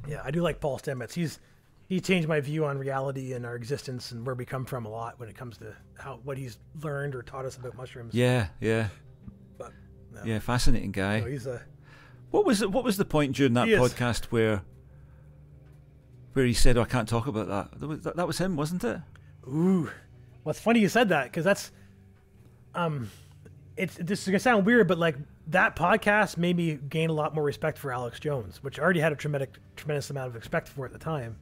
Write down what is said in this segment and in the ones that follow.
Yeah, I do like Paul Stamets. He changed my view on reality and our existence and where we come from a lot when it comes to what he's learned or taught us about mushrooms. Yeah, yeah. But no. Yeah, fascinating guy. No, he's a. What was the point during that podcast where he said, "Oh, I can't talk about that"? That was him, wasn't it? Ooh, well, it's funny you said that because that's, this is gonna sound weird, but like that podcast made me gain a lot more respect for Alex Jones, which I already had a tremendous amount of respect for at the time.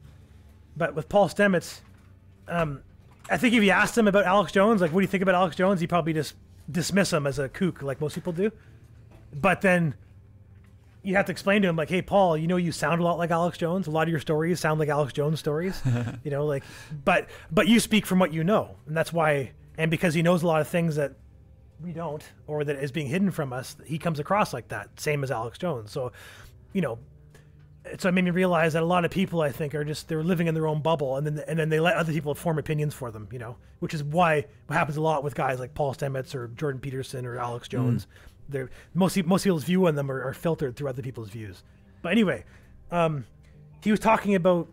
But with Paul Stamets, I think if you asked him about Alex Jones, like, what do you think about Alex Jones? He'd probably just dismiss him as a kook, like most people do. But then you have to explain to him, like, hey, Paul, you sound a lot like Alex Jones. A lot of your stories sound like Alex Jones stories, but you speak from what you know. And that's why, and because he knows a lot of things that we don't, or that is being hidden from us, he comes across like that, same as Alex Jones. So, so it made me realize that a lot of people, I think, they're living in their own bubble, and then they let other people form opinions for them, which is what happens a lot with guys like Paul Stamets or Jordan Peterson or Alex Jones. Most people's view on them are filtered through other people's views. But anyway, he was talking about,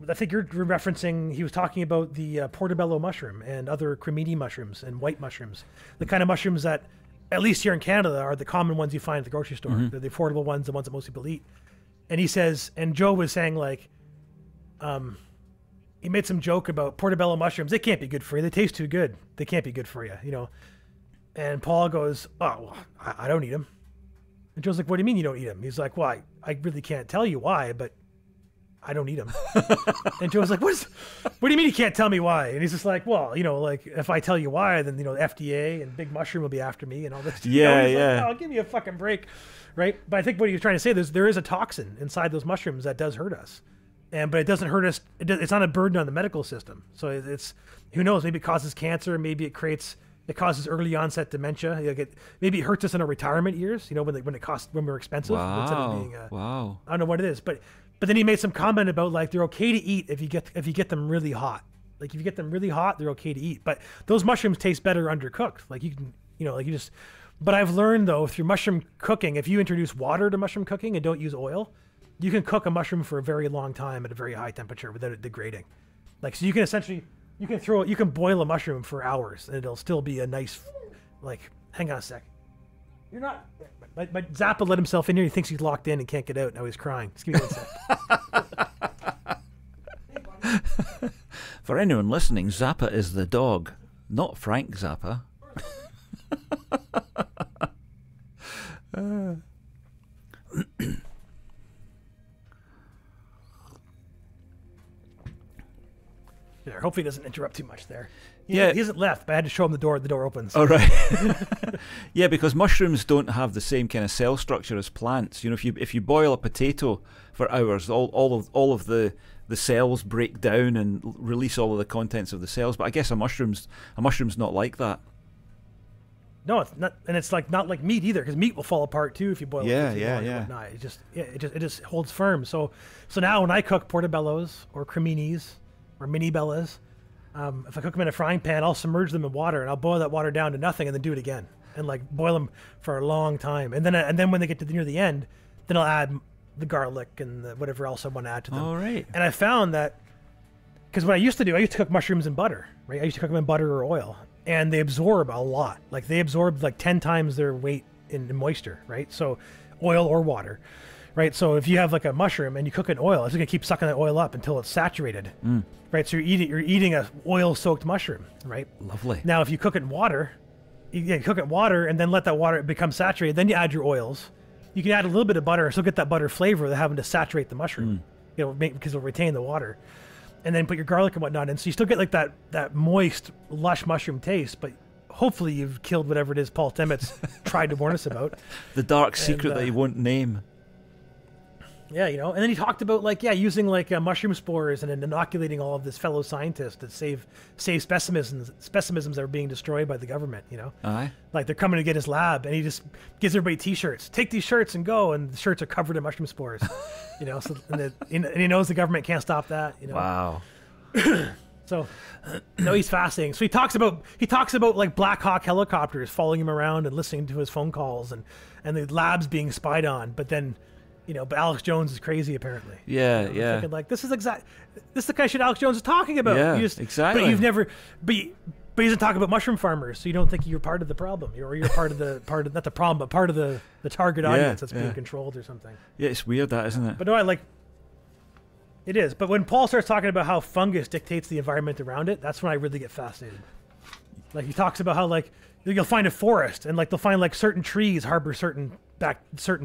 I think you're referencing, he was talking about the portobello mushroom and other cremini mushrooms and white mushrooms, the kind of mushrooms that, at least here in Canada, are the common ones you find at the grocery store. They're the affordable ones, the ones that most people eat. And he says, and Joe was saying, like, he made some joke about portobello mushrooms. They can't be good for you. They taste too good. They can't be good for you, And Paul goes, oh, well, I don't eat them. And Joe's like, what do you mean you don't eat them? He's like, well, I really can't tell you why, but I don't eat them. And Joe's like, what do you mean you can't tell me why? And he's just like, well, like, if I tell you why, then, the FDA and Big Mushroom will be after me and all this. Yeah, He's yeah. like, oh, I'll give you a fucking break. Right? But I think what he was trying to say, there is a toxin inside those mushrooms that does hurt us. But it doesn't hurt us. It's not a burden on the medical system. So it's, who knows, maybe it causes cancer. Maybe it causes early onset dementia. Maybe it hurts us in our retirement years, when we're expensive. Wow. Instead of being Wow. I don't know what it is, but then he made some comment about, like, they're okay to eat if you get them really hot. Like, if you get them really hot, they're okay to eat. But those mushrooms taste better undercooked. Like, you can, but I've learned, though, through mushroom cooking, if you introduce water to mushroom cooking and don't use oil, you can cook a mushroom for a very long time at a very high temperature without it degrading. Like, so you can essentially, you can boil a mushroom for hours and it'll still be a nice, like, hang on a sec. You're not, but Zappa let himself in here. He thinks he's locked in and can't get out. Now he's crying. Just give me 1 sec. For anyone listening, Zappa is the dog, not Frank Zappa. There, hopefully he doesn't interrupt too much there. He hasn't left, but I had to show him the door. The door opens. Oh, right. Yeah, because mushrooms don't have the same kind of cell structure as plants. If you boil a potato for hours, all of the cells break down and release all of the contents of the cells. But I guess a mushroom's not like that. No, it's not, and it's like not like meat either, because meat will fall apart too if you boil it. Yeah. It just holds firm. So now when I cook portobellos or creminis or mini bellas, if I cook them in a frying pan, I'll submerge them in water and I'll boil that water down to nothing and then do it again and, like, boil them for a long time. And then when they get to near the end, then I'll add the garlic and whatever else I want to add to them. All right. And I found that, because what I used to do, I used to cook mushrooms in butter, right? I used to cook them in butter or oil, and they absorb a lot. Like, they absorb like 10 times their weight in moisture, right? So oil or water, right? So if you have like a mushroom and you cook it in oil, it's going to keep sucking that oil up until it's saturated, right? So you're eating a oil-soaked mushroom, right? Lovely. Now, if you cook it in water, you cook it in water and then let that water become saturated, then you add your oils. You can add a little bit of butter, so get that butter flavor without having to saturate the mushroom, because it'll retain the water. And then put your garlic and whatnot in, so you still get like that moist, lush mushroom taste, but hopefully you've killed whatever it is Paul Stamets tried to warn us about. The dark secret that he won't name. Yeah, and then he talked about, like, using like mushroom spores and inoculating all of this fellow scientists to save specimens that are being destroyed by the government. Aye. Like, they're coming to get his lab, and he just gives everybody T-shirts. Take these shirts and go, and the shirts are covered in mushroom spores. So and he knows the government can't stop that. Wow. So, he's fascinating. So he talks about like Black Hawk helicopters following him around and listening to his phone calls and the labs being spied on. But then But Alex Jones is crazy apparently. Yeah, I'm yeah. thinking like this is the kind of shit Alex Jones is talking about. Yeah, exactly. But you've never, but he doesn't talk about mushroom farmers, so you don't think you're part of the problem, or you're part of not the problem, but part of the target audience that's being controlled or something. Yeah, it's weird that, isn't it? But no, it is. But when Paul starts talking about how fungus dictates the environment around it, that's when I really get fascinated. Like he talks about how like you'll find a forest and like they'll find like certain trees harbor certain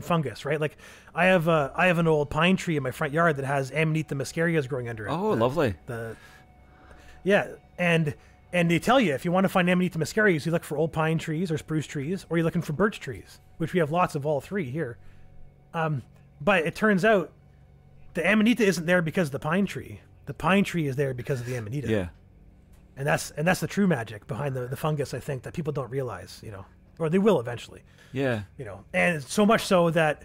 fungus, right? Like I have an old pine tree in my front yard that has Amanita muscarias growing under it. Oh, lovely. And they tell you if you want to find Amanita muscarias, you look for old pine trees or spruce trees, or you're looking for birch trees, which we have lots of all three here. But it turns out the Amanita isn't there because of the pine tree. The pine tree is there because of the Amanita. Yeah. And that's the true magic behind the fungus, I think, that people don't realize, or they will eventually. Yeah. And so much so that,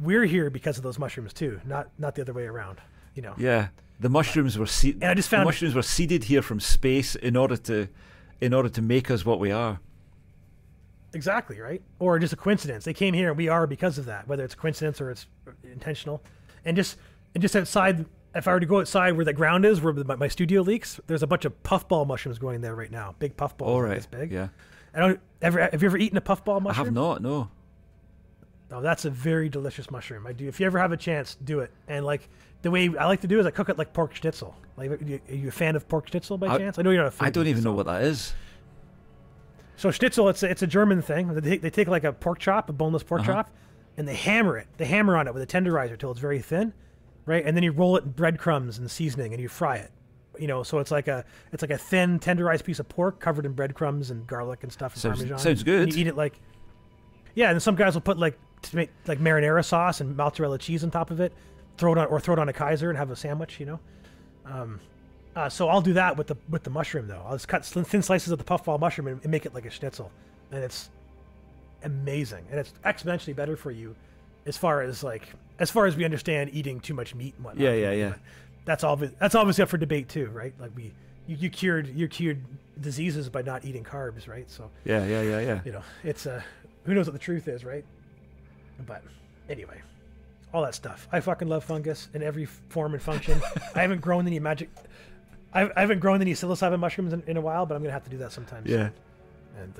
we're here because of those mushrooms too, not the other way around, Yeah. The mushrooms were And I just found the mushrooms were seeded here from space in order to make us what we are. Exactly, right? Or just a coincidence. They came here and we are because of that, whether it's a coincidence or it's intentional. And just outside, if I were to go outside where the ground is, where my studio leaks, there's a bunch of puffball mushrooms growing there right now. Big puffballs, All right. this big. Yeah. Have you ever eaten a puffball mushroom? I have not. No. Oh, that's a very delicious mushroom. I do. If you ever have a chance, do it. And like the way I like to do is I cook it like pork schnitzel. Like, are you a fan of pork schnitzel by chance? I know you're not a fan. I don't even know what that is. So schnitzel, it's a German thing. They take like a pork chop, a boneless pork chop, and they hammer it. They hammer on it with a tenderizer till it's very thin, right? And then you roll it in breadcrumbs and seasoning, and you fry it. So it's like a thin tenderized piece of pork covered in breadcrumbs and garlic and stuff and Parmesan. Sounds good. And you eat it like, yeah. And some guys will put like marinara sauce and mozzarella cheese on top of it, throw it on a Kaiser and have a sandwich. So I'll do that with the mushroom though. I'll just cut thin slices of the puffball mushroom and make it like a schnitzel, and it's amazing, and it's exponentially better for you, as far as we understand eating too much meat and whatnot. Yeah. That's obviously up for debate too, right? Like you cured diseases by not eating carbs, right? So yeah. It's who knows what the truth is, right? But anyway, all that stuff. I fucking love fungus in every form and function. I haven't grown any psilocybin mushrooms in a while, but I'm gonna have to do that sometime soon. And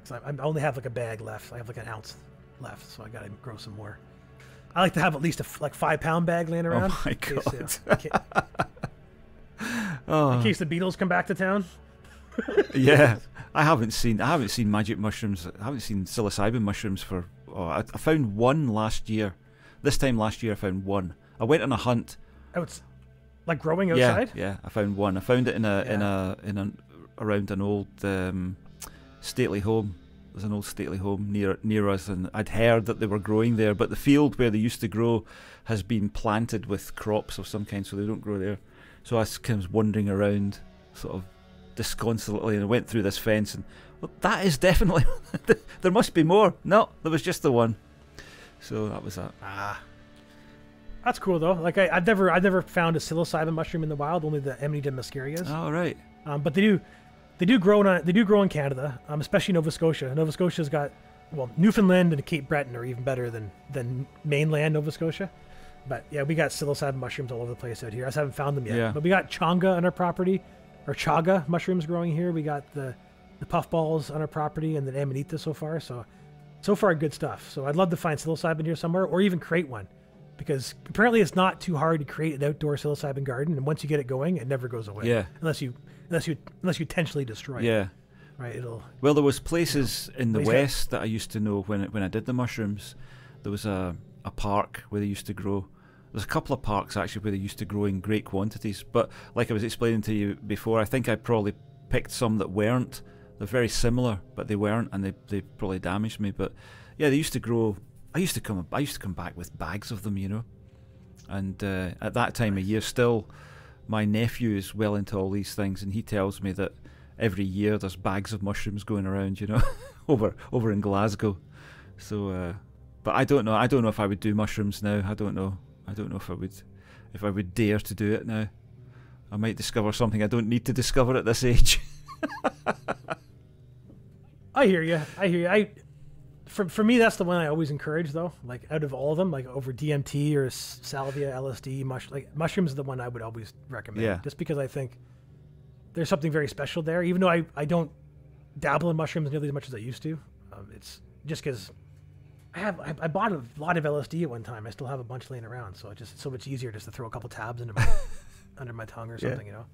so I only have like a bag left. I have like an ounce left, so I gotta grow some more. I like to have at least a 5-pound bag laying around. Oh my god! In case the Beatles come back to town. Yeah, I haven't seen magic mushrooms. I haven't seen psilocybin mushrooms for. Oh, I found one last year. This time last year, I found one. I went on a hunt. Like growing outside? Yeah, I found one. I found it around an old stately home. There's an old stately home near us, and I'd heard that they were growing there, but the field where they used to grow has been planted with crops of some kind, so they don't grow there. So I was kind of wandering around, sort of disconsolately, and I went through this fence, and that is definitely there must be more. No, there was just the one. So that was that. That's cool though. Like I've never found a psilocybin mushroom in the wild, only the Amanita muscarias. Oh right. But they do grow in Canada, especially Nova Scotia. Nova Scotia's got, Newfoundland and Cape Breton are even better than mainland Nova Scotia. But yeah, we got psilocybin mushrooms all over the place out here. I just haven't found them yet. Yeah. But we got chonga on our property, or chaga mushrooms growing here. We got the puffballs on our property, and then Amanita so far. So far good stuff. So I'd love to find psilocybin here somewhere, or even create one, because apparently it's not too hard to create an outdoor psilocybin garden, and once you get it going, it never goes away. Yeah. Unless you intentionally destroy it. Yeah. Right. Well, there was places in the west that I used to know when I did the mushrooms. There was a park where they used to grow. There's a couple of parks actually where they used to grow in great quantities. But like I was explaining to you before, I think I probably picked some that weren't. They're very similar, but they weren't, and they probably damaged me. But yeah, they used to grow. I used to come back with bags of them, And at that time of year, still, my nephew is well into all these things, and he tells me that every year there's bags of mushrooms going around, over in Glasgow. So, but I don't know. I don't know if I would do mushrooms now. I don't know if I would dare to do it now. I might discover something I don't need to discover at this age. I hear you. for me, that's the one I always encourage, though. Like out of all of them, like over DMT or salvia, LSD, mushrooms is the one I would always recommend. Yeah. Just because I think there's something very special there. Even though I don't dabble in mushrooms nearly as much as I used to. It's just because I bought a lot of LSD at one time. I still have a bunch laying around, so it's so much easier just to throw a couple tabs into my under my tongue or something, you know.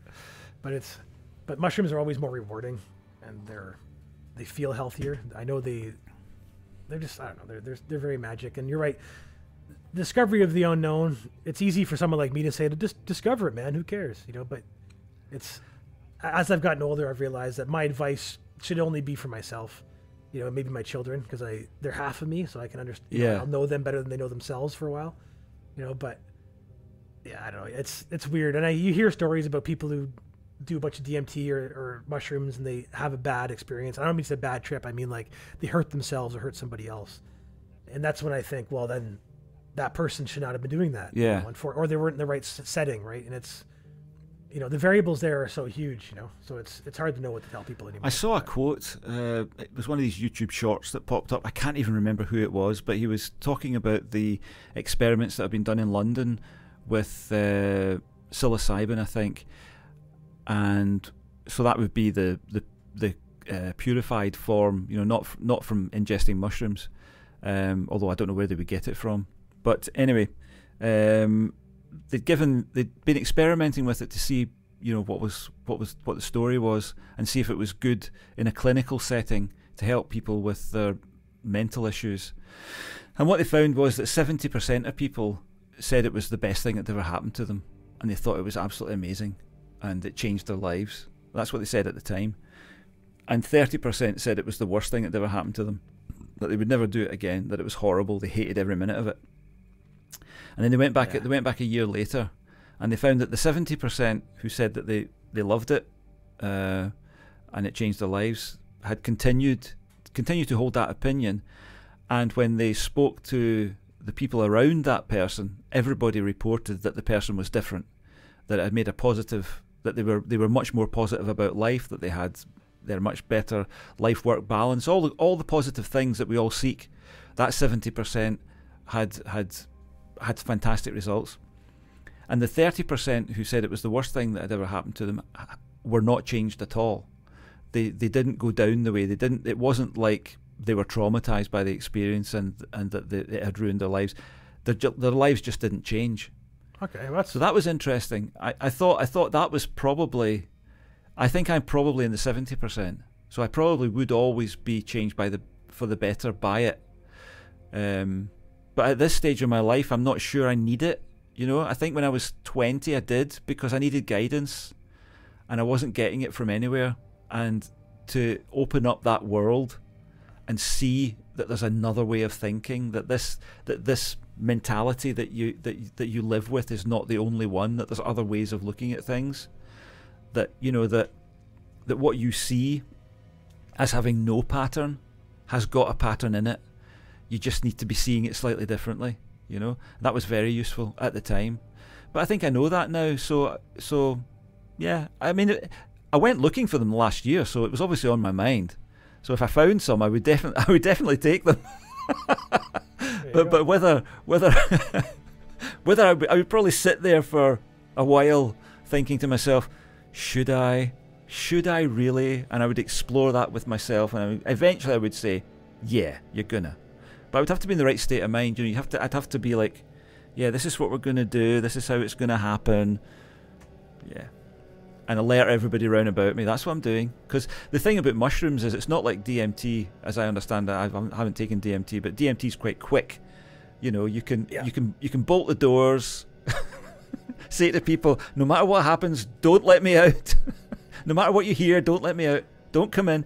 But mushrooms are always more rewarding, and they feel healthier. I know they're just, I don't know, they're very magic. And you're right, discovery of the unknown. It's easy for someone like me to say to just discover it, man. Who cares, you know? But it's, as I've gotten older, I've realized that my advice should only be for myself. You know, maybe my children, because they're half of me, so I can understand. Yeah. I'll know them better than they know themselves for a while. You know, but yeah, I don't know. It's weird, and you hear stories about people who do a bunch of DMT or mushrooms and they have a bad experience. I don't mean it's a bad trip. I mean like they hurt themselves or hurt somebody else, and that's when I think, well, then that person should not have been doing that. Yeah. You know, or they weren't in the right setting, right? And it's, you know, the variables there are so huge, you know, so it's hard to know what to tell people anymore. I saw a quote. It was one of these YouTube shorts that popped up. I can't even remember who it was, but he was talking about the experiments that have been done in London with psilocybin, I think. And so that would be the purified form, you know, not from ingesting mushrooms, although I don't know where they would get it from. But anyway, they'd been experimenting with it to see, you know, what the story was, and see if it was good in a clinical setting to help people with their mental issues. And what they found was that 70% of people said it was the best thing that ever happened to them, and they thought it was absolutely amazing, and it changed their lives. That's what they said at the time. And 30% said it was the worst thing that ever happened to them, that they would never do it again, that it was horrible, they hated every minute of it. And then they went back a year later, and they found that the 70% who said that they loved it and it changed their lives had continued to hold that opinion. And when they spoke to the people around that person, everybody reported that the person was different, that it had made a positive, that they were much more positive about life, that they had their much better life-work balance, all the positive things that we all seek. That 70% had fantastic results. And the 30% who said it was the worst thing that had ever happened to them were not changed at all. They didn't go down the way. It wasn't like they were traumatized by the experience and that it had ruined their lives. Their lives just didn't change. Okay, so that was interesting. I thought that was probably, I think I'm probably in the 70%. So I probably would always be changed for the better by it. But at this stage of my life, I'm not sure I need it. You know, I think when I was 20, I did, because I needed guidance, and I wasn't getting it from anywhere. And to open up that world and see that there's another way of thinking, that this mentality that you live with is not the only one, that there's other ways of looking at things, that, you know, that what you see as having no pattern has got a pattern in it. You just need to be seeing it slightly differently, you know. That was very useful at the time, but I think I know that now. So yeah, I mean, I went looking for them last year, so it was obviously on my mind. So if I found some, I would definitely take them. but whether I would probably sit there for a while thinking to myself, should I really? And I would explore that with myself, and eventually I would say, yeah, you're gonna. But I would have to be in the right state of mind. You know, I'd have to be like, yeah, this is what we're gonna do. This is how it's gonna happen. Yeah, and alert everybody around about me. That's what I'm doing. Because the thing about mushrooms is it's not like DMT, as I understand it. I haven't taken DMT, but DMT is quite quick. You know, you can bolt the doors, say to people, no matter what happens, don't let me out. No matter what you hear, don't let me out. Don't come in.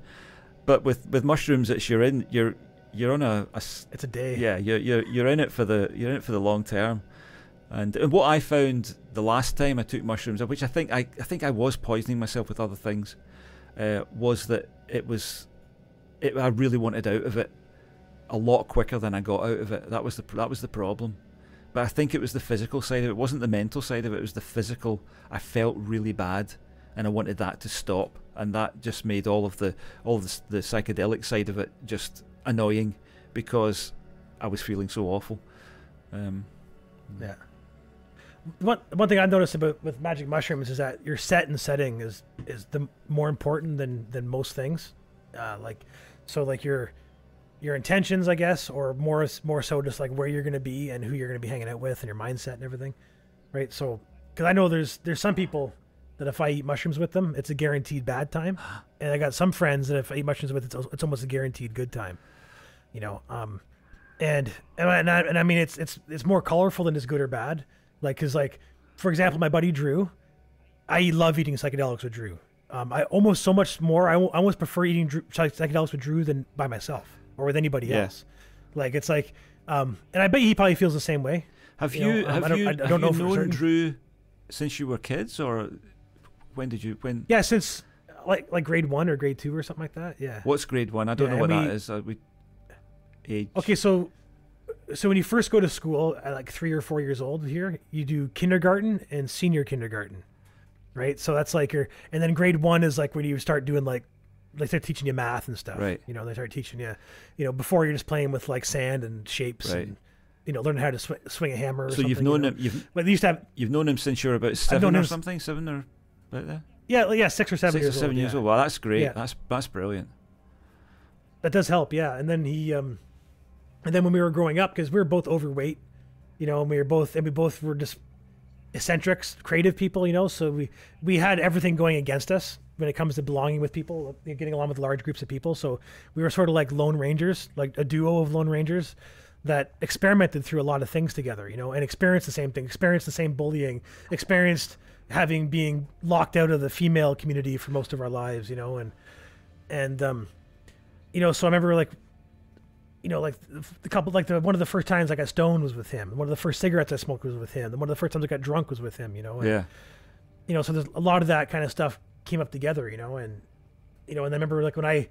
But with mushrooms, it's you're on a it's a day. Yeah, you're in it for the long term. And what I found the last time I took mushrooms, which I think I was poisoning myself with other things, was that I really wanted out of it a lot quicker than I got out of it. That was the problem. But I think it was the physical side of it. It wasn't the mental side of it. It was the physical. I felt really bad, and I wanted that to stop. And that just made all the psychedelic side of it just annoying, because I was feeling so awful. Yeah. One thing I've noticed with magic mushrooms is that your set and setting is the more important than most things. Like your intentions, I guess, or more so just like where you're going to be and who you're going to be hanging out with and your mindset and everything, right? So, because I know there's some people that if I eat mushrooms with them, it's a guaranteed bad time, and I got some friends that if I eat mushrooms with, it's almost a guaranteed good time, you know. And I mean it's more colorful than just good or bad, like because like for example, my buddy Drew, I love eating psychedelics with Drew. I almost so much more. I almost prefer eating psychedelics with Drew than by myself or with anybody else. Like it's like, and I bet he probably feels the same way. Have you know known Drew since you were kids, or when? Yeah, since like grade 1 or grade 2 or something like that. Yeah. What's grade 1? I don't know what that is. Age. Okay, so when you first go to school at like 3 or 4 years old here, you do kindergarten and senior kindergarten, right? So that's like and then grade 1 is like when you start doing like they start teaching you math and stuff, right? You know, they start teaching you, before you're just playing with like sand and shapes, right? And learning how to swing a hammer. Or so something, you've known him. You've known him since you were about 7 or something, 7 or about there. Yeah, 6 or 7 years old. 6 or 7 years old. Wow, that's great. Yeah. That's brilliant. That does help, yeah. And then and then when we were growing up, because we were both overweight, and we both were just eccentrics, creative people, so we had everything going against us when it comes to belonging with people, getting along with large groups of people. So we were sort of like lone rangers, like a duo of lone rangers that experimented through a lot of things together, and experienced the same thing, experienced the same bullying, experienced being locked out of the female community for most of our lives, so I remember like the couple, one of the first times I got stoned was with him. One of the first cigarettes I smoked was with him. And one of the first times I got drunk was with him, and, so there's a lot of that kind of stuff came up together, and I remember like when I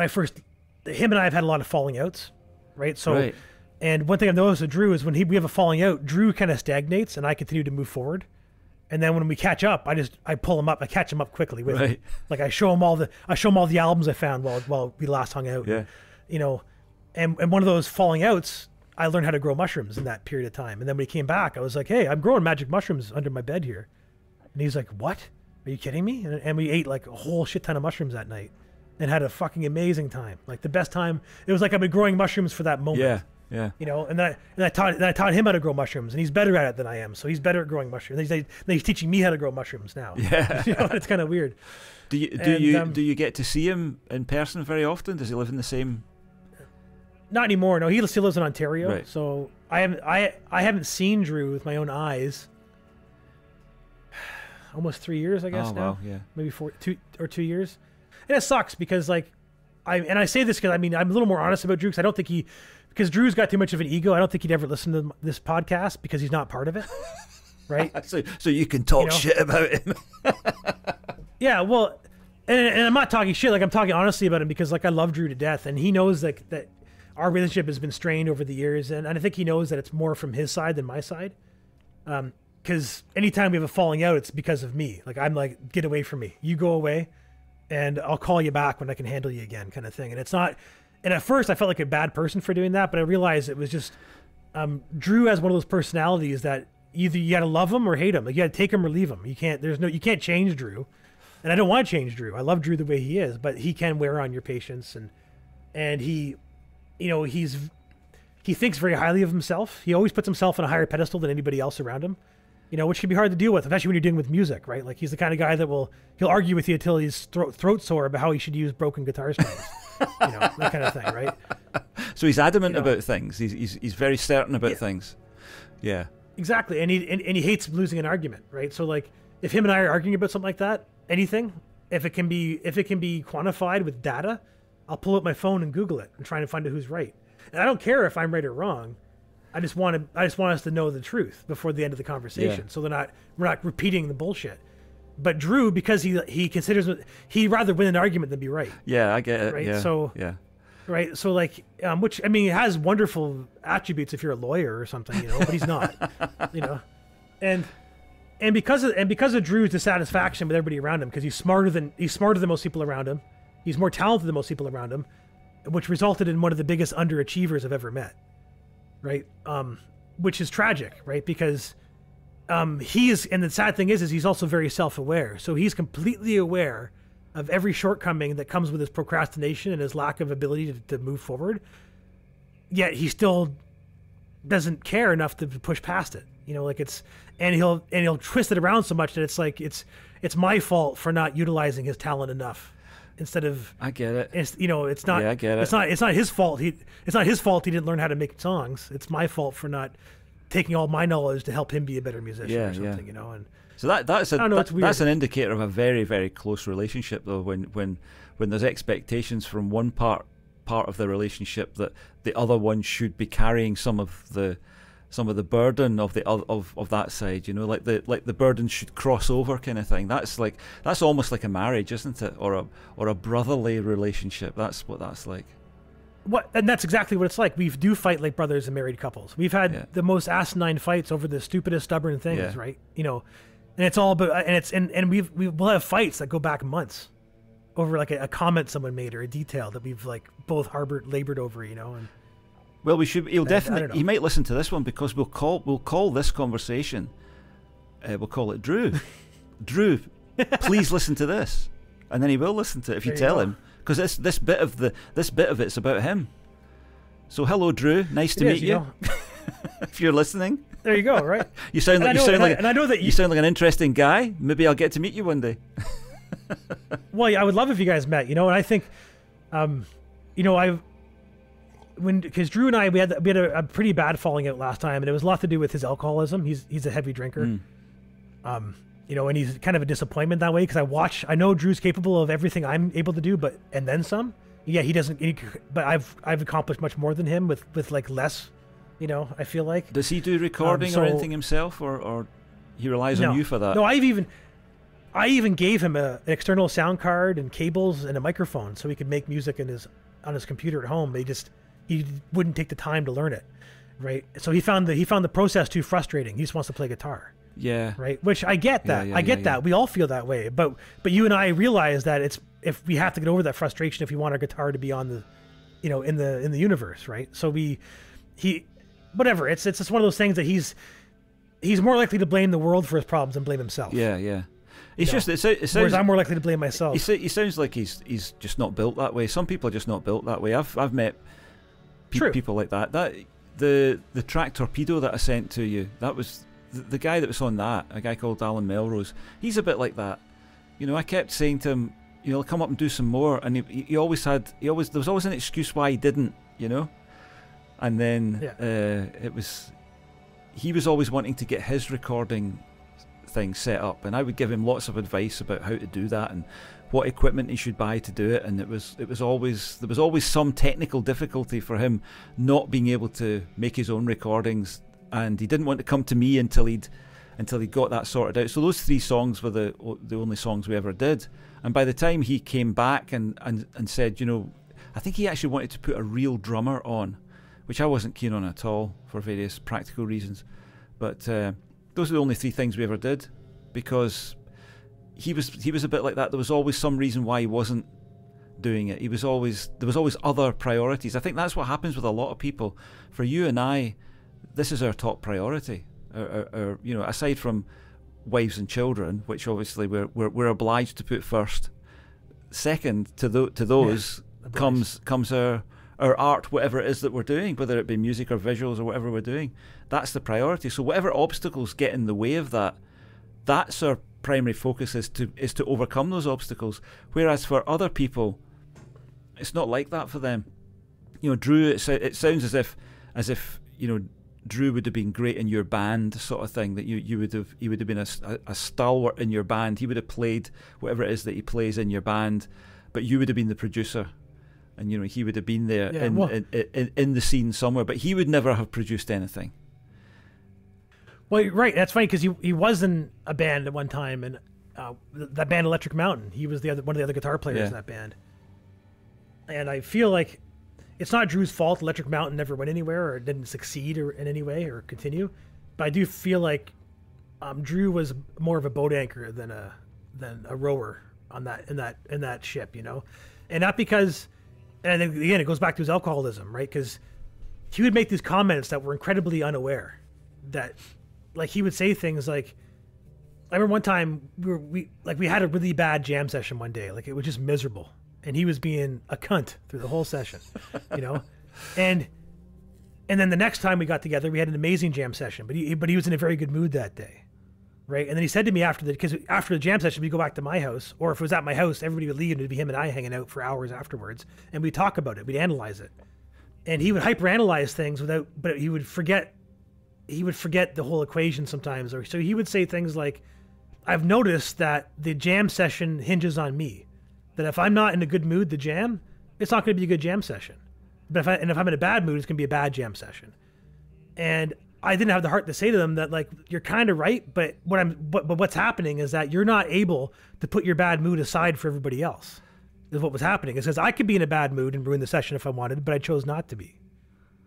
first, him and I have had a lot of falling outs, right? So, right. And one thing I've noticed with Drew is when we have a falling out, Drew kind of stagnates and I continue to move forward. And then when we catch up, I pull him up, I catch him up quickly with me. Like I show him all the albums I found while we last hung out. Yeah. And one of those falling outs, I learned how to grow mushrooms in that period of time. And then when he came back, I was like, hey, I'm growing magic mushrooms under my bed here. And he's like, what? Are you kidding me? And we ate like a whole shit ton of mushrooms that night and had a fucking amazing time. Like the best time. It was like I've been growing mushrooms for that moment. Yeah. Yeah. And I taught him how to grow mushrooms, and he's better at it than I am. So he's better at growing mushrooms. He's teaching me how to grow mushrooms now. Yeah. It's kind of weird. Do you get to see him in person very often? Does he live in the same? Not anymore. No, he still lives in Ontario. Right. So I haven't seen Drew with my own eyes. Almost 3 years, I guess. Now. Wow, yeah. Maybe 2 years. And it sucks because I say this because I'm a little more honest about Drew because I don't think because Drew's got too much of an ego. I don't think he'd ever listen to this podcast because he's not part of it. Right. so you can talk shit about him. Yeah. Well, and I'm not talking shit. Like I'm talking honestly about him because like I love Drew to death, and he knows that our relationship has been strained over the years, and I think he knows that it's more from his side than my side. Because anytime we have a falling out, it's because of me. Like I'm like, get away from me. You go away, and I'll call you back when I can handle you again, kind of thing. And it's not. And at first, I felt like a bad person for doing that, but I realized it was just Drew has one of those personalities that either you got to love him or hate him. Like you got to take him or leave him. You can't change Drew, and I don't want to change Drew. I love Drew the way he is, but he can wear on your patience, and he, he thinks very highly of himself. He always puts himself on a higher pedestal than anybody else around him. Which can be hard to deal with, especially when you're dealing with music, right? Like he's the kind of guy that he'll argue with you until he's throat sore about how he should use broken guitar strings, that kind of thing, right? So he's adamant about things. He's very certain about things. Yeah, exactly. And he hates losing an argument, right? So like if him and I are arguing about something like that, anything, if it can be quantified with data, I'll pull up my phone and Google it and try to find out who's right. And I don't care if I'm right or wrong. I just want us to know the truth before the end of the conversation, so we're not repeating the bullshit. But Drew, because he considers he'd rather win an argument than be right. Yeah, I get it. Right. Yeah. So right. So like, which I mean, it has wonderful attributes if you're a lawyer or something, but he's not, and because of Drew's dissatisfaction with everybody around him, because he's smarter than most people around him, he's more talented than most people around him. which resulted in one of the biggest underachievers I've ever met, right? Which is tragic, right? Because he is, and the sad thing is he's also very self-aware. So he's completely aware of every shortcoming that comes with his procrastination and his lack of ability to move forward. Yet he still doesn't care enough to push past it. You know, like and he'll twist it around so much that it's like it's my fault for not utilizing his talent enough. Instead of, I get it. It's, you know, it's not. Yeah, I get it. It's not his fault. It's not his fault he didn't learn how to make songs. It's my fault for not taking all my knowledge to help him be a better musician or something. Yeah. You know, and so that's an indicator of a very, very close relationship, though. When there's expectations from one part of the relationship that the other one should be carrying some of the burden of that side, you know, like the burden should cross over kind of thing. That's almost like a marriage, isn't it? Or a brotherly relationship. That's what that's like. And that's exactly what it's like. We do fight like brothers and married couples. We've had the most asinine fights over the stupidest, stubborn things, right? You know, and it's all about, and we'll have fights that go back months over like a comment someone made or a detail that we've like both labored over, you know. And well, we should. He might listen to this one because we'll call this conversation. We'll call it Drew. Drew, please listen to this, and then he will listen to it if you tell him, because this bit of it's about him. So hello, Drew. Nice to meet you. If you're listening, there you go. Right. you sound like an interesting guy. Maybe I'll get to meet you one day. Well, yeah, I would love if you guys met. You know, and I think, you know, because Drew and I we had a pretty bad falling out last time, and it was a lot to do with his alcoholism. He's a heavy drinker, you know, and he's kind of a disappointment that way because I know Drew's capable of everything I'm able to do, and then some. Yeah, he doesn't. But I've accomplished much more than him with like less. You know, I feel like. Does he do recording or anything himself, or he relies on you for that? No, I even gave him an external sound card and cables and a microphone so he could make music on his computer at home. He wouldn't take the time to learn it, right? So he found the process too frustrating. He just wants to play guitar. Yeah. Right. Which I get that. I get that. We all feel that way. But you and I realize that if we have to get over that frustration if we want our guitar to be on the, you know, in the universe, right? So whatever. It's just one of those things that he's more likely to blame the world for his problems than blame himself. Yeah, yeah. It sounds, whereas I'm more likely to blame myself. He sounds like he's just not built that way. Some people are just not built that way. I've met people like that. The track Torpedo that I sent to you, that was the guy that was on that, a guy called Alan Melrose. He's a bit like that. You know, I kept saying to him, you know, come up and do some more, and there was always an excuse why he didn't, you know. And then he was always wanting to get his recording thing set up, and I would give him lots of advice about how to do that and what equipment he should buy to do it, and there was always some technical difficulty for him not being able to make his own recordings, and he didn't want to come to me until he got that sorted out. So those 3 songs were the only songs we ever did, and by the time he came back and said, you know, I think he actually wanted to put a real drummer on, which I wasn't keen on at all for various practical reasons, but those are the only 3 things we ever did, because he was a bit like that. There was always some reason why he wasn't doing it. There was always other priorities. I think that's what happens with a lot of people. For you and I, this is our top priority. Our you know, aside from wives and children, which obviously we're obliged to put first. Second to those comes our art, whatever it is that we're doing, whether it be music or visuals or whatever we're doing. That's the priority. So whatever obstacles get in the way of that, that's our primary focus, is to overcome those obstacles. Whereas for other people, it's not like that for them. You know, Drew, it sounds as if you know, Drew would have been great in your band, sort of thing. That he would have been a stalwart in your band. He would have played whatever it is that he plays in your band, but you would have been the producer. And you know, he would have been there in the scene somewhere, but he would never have produced anything. Well, right. That's funny because he was in a band at one time, and that band Electric Mountain. He was one of the other guitar players in that band. And I feel like it's not Drew's fault Electric Mountain never went anywhere or didn't succeed or in any way or continue, but I do feel like Drew was more of a boat anchor than a rower on in that ship, you know, and not because And then, again, it goes back to his alcoholism, right? Because he would make these comments that were incredibly unaware. That, like, he would say things like, I remember one time we had a really bad jam session one day. Like, it was just miserable. And he was being a cunt through the whole session, you know? And then the next time we got together, we had an amazing jam session, but he was in a very good mood that day. Right. And then he said to me after the jam session, we go back to my house, or if it was at my house, everybody would leave and it'd be him and I hanging out for hours afterwards. And we'd talk about it. We'd analyze it. And he would hyperanalyze things but he would forget the whole equation sometimes. Or so he would say things like, I've noticed that the jam session hinges on me. That if I'm not in a good mood, the jam, it's not going to be a good jam session. But if I'm in a bad mood, it's going to be a bad jam session. And I didn't have the heart to say to them that, like, you're kind of right, but what's happening is that you're not able to put your bad mood aside for everybody else. Is what was happening. It says I could be in a bad mood and ruin the session if I wanted, but I chose not to be.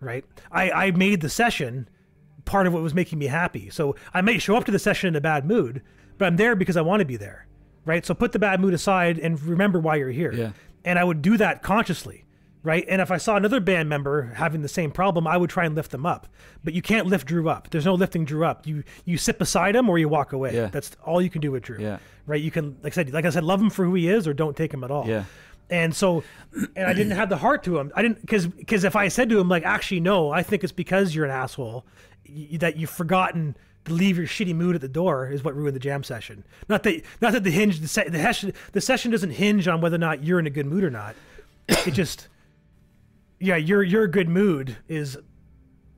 Right? I made the session part of what was making me happy. So I may show up to the session in a bad mood, but I'm there because I want to be there. Right? So put the bad mood aside and remember why you're here. Yeah. And I would do that consciously. Right. And if I saw another band member having the same problem, I would try and lift them up. But you can't lift Drew up. There's no lifting Drew up. You sit beside him or you walk away. Yeah. That's all you can do with Drew. Yeah. Right. You can, like I said, love him for who he is or don't take him at all. Yeah. And so, and I didn't have the heart to him. I didn't, because if I said to him, like, actually, no, I think it's because you're an asshole that you've forgotten to leave your shitty mood at the door is what ruined the jam session. Not that the session doesn't hinge on whether or not you're in a good mood or not. It just, yeah, your good mood is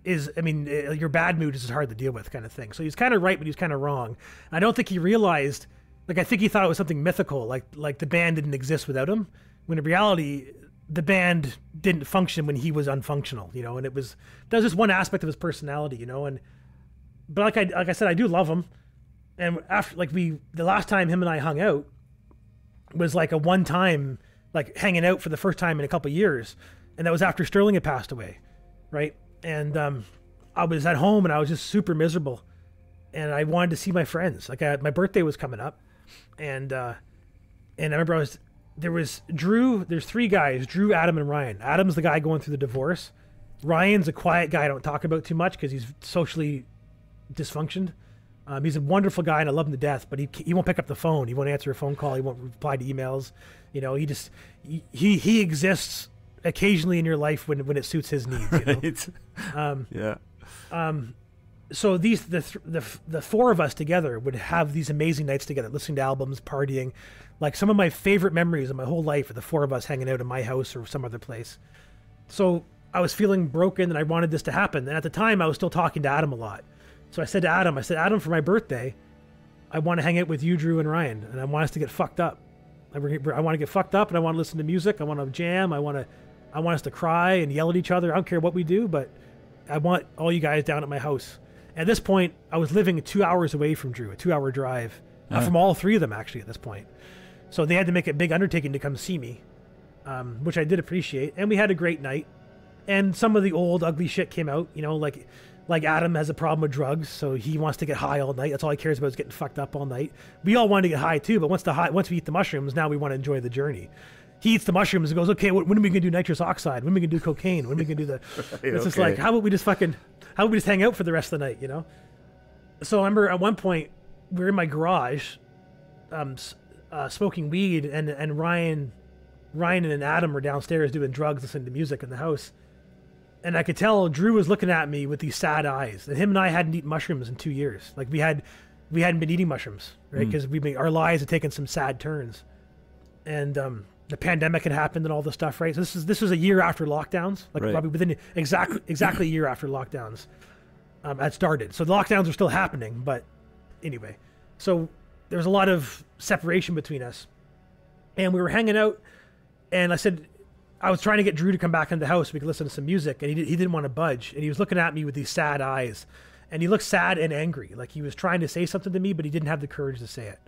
I mean, your bad mood is hard to deal with, kind of thing. So he's kind of right, but he's kind of wrong. I don't think he realized, like, I think he thought it was something mythical, like the band didn't exist without him, when in reality, the band didn't function when he was unfunctional, you know, and that was just one aspect of his personality, you know, but like I said, I do love him. And after, like, the last time him and I hung out was like a one time, like, hanging out for the first time in a couple of years. And that was after Sterling had passed away, right? And I was at home and I was just super miserable, and I wanted to see my friends. Like, my birthday was coming up, and I remember there's three guys: Drew, Adam, and Ryan. Adam's the guy going through the divorce. Ryan's a quiet guy I don't talk about too much because he's socially dysfunctioned. He's a wonderful guy and I love him to death, but he won't pick up the phone. He won't answer a phone call. He won't reply to emails. You know, he exists occasionally in your life when it suits his needs. Right. You know? Yeah. So the four of us together would have these amazing nights together, listening to albums, partying. Like, some of my favorite memories of my whole life are the four of us hanging out in my house or some other place. So I was feeling broken and I wanted this to happen. And at the time I was still talking to Adam a lot. So I said to Adam, for my birthday, I want to hang out with you, Drew, and Ryan, and I want us to get fucked up. I want to get fucked up and I want to listen to music. I want to jam. I want us to cry and yell at each other. I don't care what we do, but I want all you guys down at my house. At this point, I was living 2 hours away from Drew, a 2-hour drive from all three of them, actually, at this point. So they had to make a big undertaking to come see me, which I did appreciate. And we had a great night. And some of the old ugly shit came out, you know, like Adam has a problem with drugs, so he wants to get high all night. That's all he cares about, is getting fucked up all night. We all wanted to get high too, but once we eat the mushrooms, now we want to enjoy the journey. He eats the mushrooms and goes, okay, when are we going to do nitrous oxide? When are we going to do cocaine? When are we going to do the... It's just like, how about we just hang out for the rest of the night, you know? So I remember at one point, we were in my garage, smoking weed, and Ryan and Adam were downstairs doing drugs, listening to music in the house. And I could tell Drew was looking at me with these sad eyes. And him and I hadn't eaten mushrooms in 2 years. Like, we hadn't been eating mushrooms, right? Because our lives had taken some sad turns. And the pandemic had happened and all this stuff, right? So this was a year after lockdowns, like right. Probably within exactly a year after lockdowns had started. So the lockdowns are still happening, but anyway. So there was a lot of separation between us. And we were hanging out, and I was trying to get Drew to come back into the house so we could listen to some music, and he didn't want to budge. And he was looking at me with these sad eyes. And he looked sad and angry, like he was trying to say something to me, but he didn't have the courage to say it.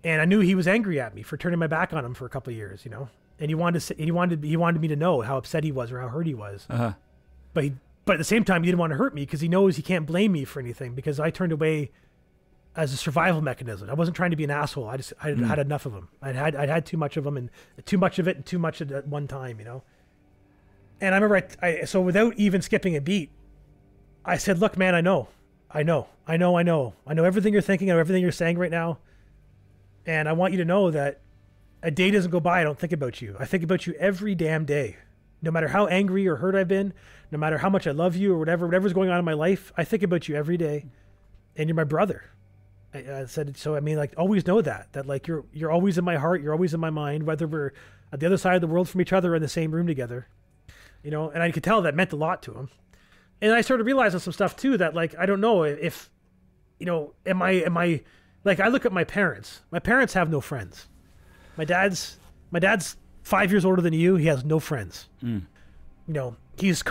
And I knew he was angry at me for turning my back on him for a couple of years, you know. And he wanted me to know how upset he was or how hurt he was. Uh-huh. But at the same time, he didn't want to hurt me because he knows he can't blame me for anything, because I turned away as a survival mechanism. I wasn't trying to be an asshole. I had enough of them. I'd had too much of them, and too much of it, and too much at one time, you know. And I remember, so without even skipping a beat, I said, "Look, man, I know everything you're thinking, I know everything you're saying right now, and I want you to know that a day doesn't go by I don't think about you. I think about you every damn day, no matter how angry or hurt I've been, no matter how much I love you or whatever's going on in my life. I think about you every day, and you're my brother." I said, so I mean, like, always know that like you're always in my heart, you're always in my mind, whether we're at the other side of the world from each other or in the same room together, you know. And I could tell that meant a lot to him. And I started realizing some stuff too, that like, I don't know if, you know, am I like, I look at my parents. My parents have no friends. My dad's 5 years older than you. He has no friends. You know,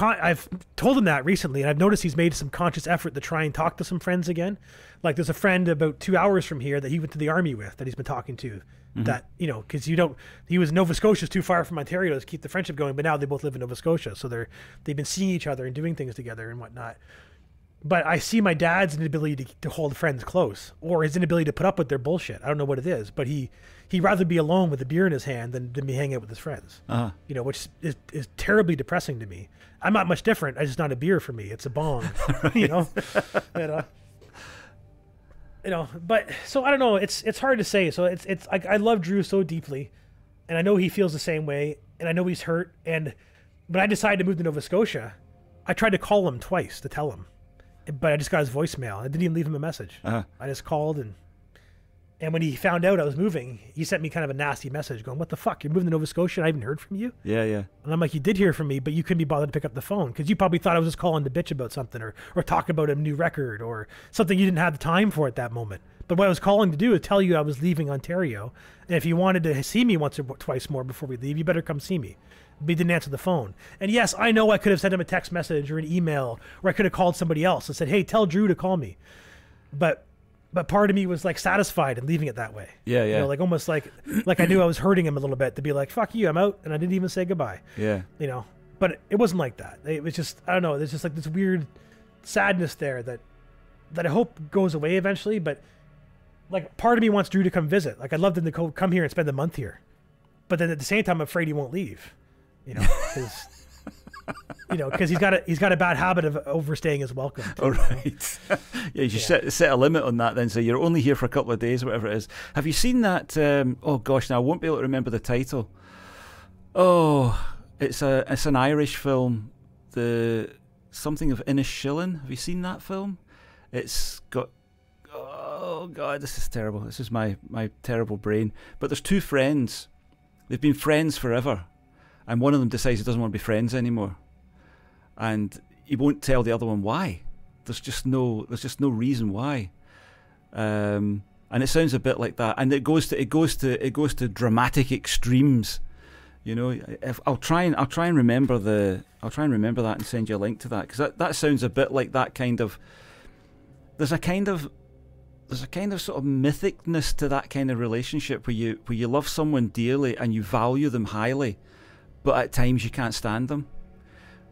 I've told him that recently, and I've noticed he's made some conscious effort to try and talk to some friends again. Like, there's a friend about 2 hours from here that he went to the army with that he's been talking to. That, you know, because he was in Nova Scotia's too far from Ontario to keep the friendship going, but now they both live in Nova Scotia, so they've been seeing each other and doing things together and whatnot. But I see my dad's inability to hold friends close, or his inability to put up with their bullshit. I don't know what it is, but he'd rather be alone with a beer in his hand than be hanging out with his friends. You know, which is terribly depressing to me. I'm not much different. It's just not a beer for me. It's a bong, you know. And, you know, but so I don't know. It's hard to say. So it's like, I love Drew so deeply, and I know he feels the same way, and I know he's hurt. And when I decided to move to Nova Scotia, I tried to call him twice to tell him, but I just got his voicemail. I didn't even leave him a message. I just called, and when he found out I was moving, he sent me kind of a nasty message going, "What the fuck? You're moving to Nova Scotia? I haven't heard from you?" Yeah. And I'm like, "You did hear from me, but you couldn't be bothered to pick up the phone because you probably thought I was just calling to bitch about something or talk about a new record or something you didn't have the time for at that moment. But what I was calling to do is tell you I was leaving Ontario, and if you wanted to see me once or twice more before we leave, you better come see me." But he didn't answer the phone. And yes, I know I could have sent him a text message or an email, or I could have called somebody else and said, "Hey, tell Drew to call me." But part of me was like satisfied in leaving it that way. Yeah. You know, like almost like I knew I was hurting him a little bit to be like, "Fuck you, I'm out," and I didn't even say goodbye. Yeah. You know, but it wasn't like that. It was just, I don't know. There's just like this weird sadness there that I hope goes away eventually. But like, part of me wants Drew to come visit. Like, I'd love him to come here and spend a month here. But then at the same time, I'm afraid he won't leave. You know, because he's got a bad habit of overstaying his welcome. All right. Yeah, you should set a limit on that then. So you're only here for a couple of days, whatever it is. Have you seen that? Oh gosh, now I won't be able to remember the title. Oh, it's an Irish film. Something of Inisherin. Have you seen that film? It's got. Oh god, this is terrible. This is my terrible brain. But there's two friends. They've been friends forever. And one of them decides he doesn't want to be friends anymore, and he won't tell the other one why. There's just no reason why, and it sounds a bit like that. And it goes to dramatic extremes. You know, I'll try and remember that and send you a link to that, because that sounds a bit like that kind of. There's a kind of sort of mythicness to that kind of relationship where you love someone dearly and you value them highly, but at times you can't stand them.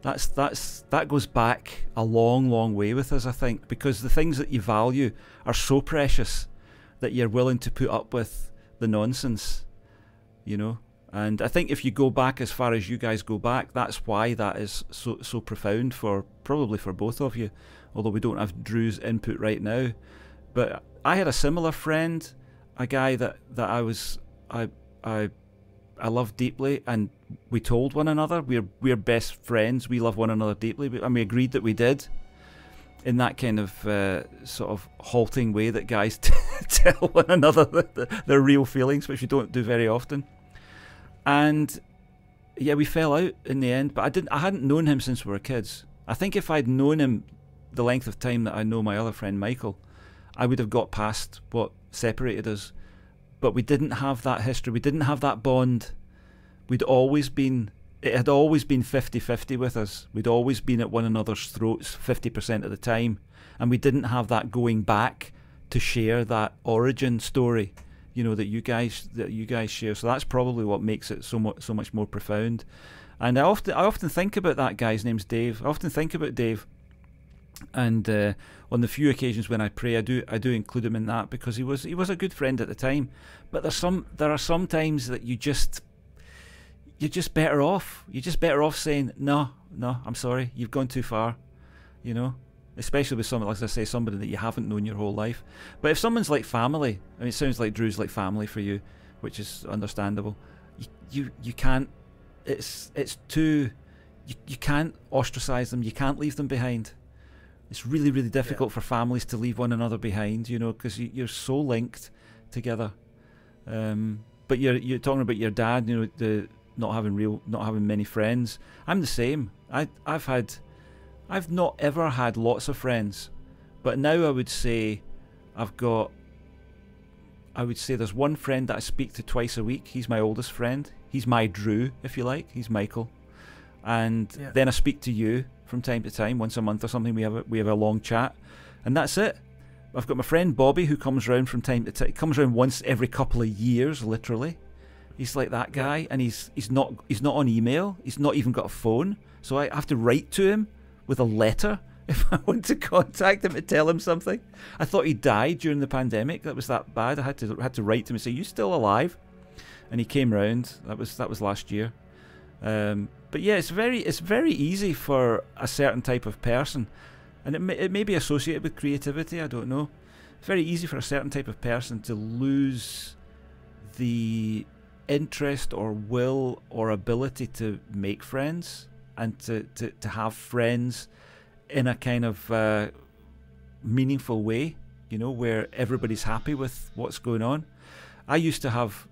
That goes back a long, long way with us, I think, because the things that you value are so precious that you're willing to put up with the nonsense, you know. And I think if you go back as far as you guys go back, that's why that is so profound probably for both of you, although we don't have Drew's input right now. But I had a similar friend, a guy that I love deeply, and we told one another we're best friends. We love one another deeply, and we agreed that we did, in that kind of sort of halting way that guys tell one another their real feelings, which we don't do very often. And yeah, we fell out in the end. But I hadn't known him since we were kids. I think if I'd known him the length of time that I know my other friend Michael, I would have got past what separated us. But we didn't have that history. We didn't have that bond. It had always been 50-50 with us. We'd always been at one another's throats 50% of the time. And we didn't have that going back to share that origin story, you know, that you guys share. So that's probably what makes it so much more profound. And I often think about that guy. His name's Dave. I often think about Dave, And on the few occasions when I pray, I do include him in that, because he was a good friend at the time. But there are some times that you're just better off. You're just better off saying no, I'm sorry, you've gone too far, you know. Especially with someone, like I say, somebody that you haven't known your whole life. But if someone's like family, I mean, it sounds like Drew's like family for you, which is understandable. You can't. It's too. You can't ostracize them. You can't leave them behind. It's really, really difficult for families to leave one another behind, you know, because you're so linked together. But you're talking about your dad, you know, the not having many friends. I'm the same. I've not ever had lots of friends, but now I would say there's one friend that I speak to twice a week. He's my oldest friend. He's my Drew, if you like. He's Michael. And then I speak to you from time to time, once a month or something. We have a long chat, and that's it. I've got my friend Bobby, who comes round from time to time. Comes round once every couple of years, literally. He's like that guy, and he's not on email. He's not even got a phone, so I have to write to him with a letter if I want to contact him to tell him something. I thought he died during the pandemic. That was that bad. I had to write to him and say, "You still alive?" And he came round. That was last year. But yeah, it's very easy for a certain type of person, and it may be associated with creativity. I don't know. It's very easy for a certain type of person to lose the interest or will or ability to make friends, and to have friends in a kind of meaningful way, you know, where everybody's happy with what's going on. I used to have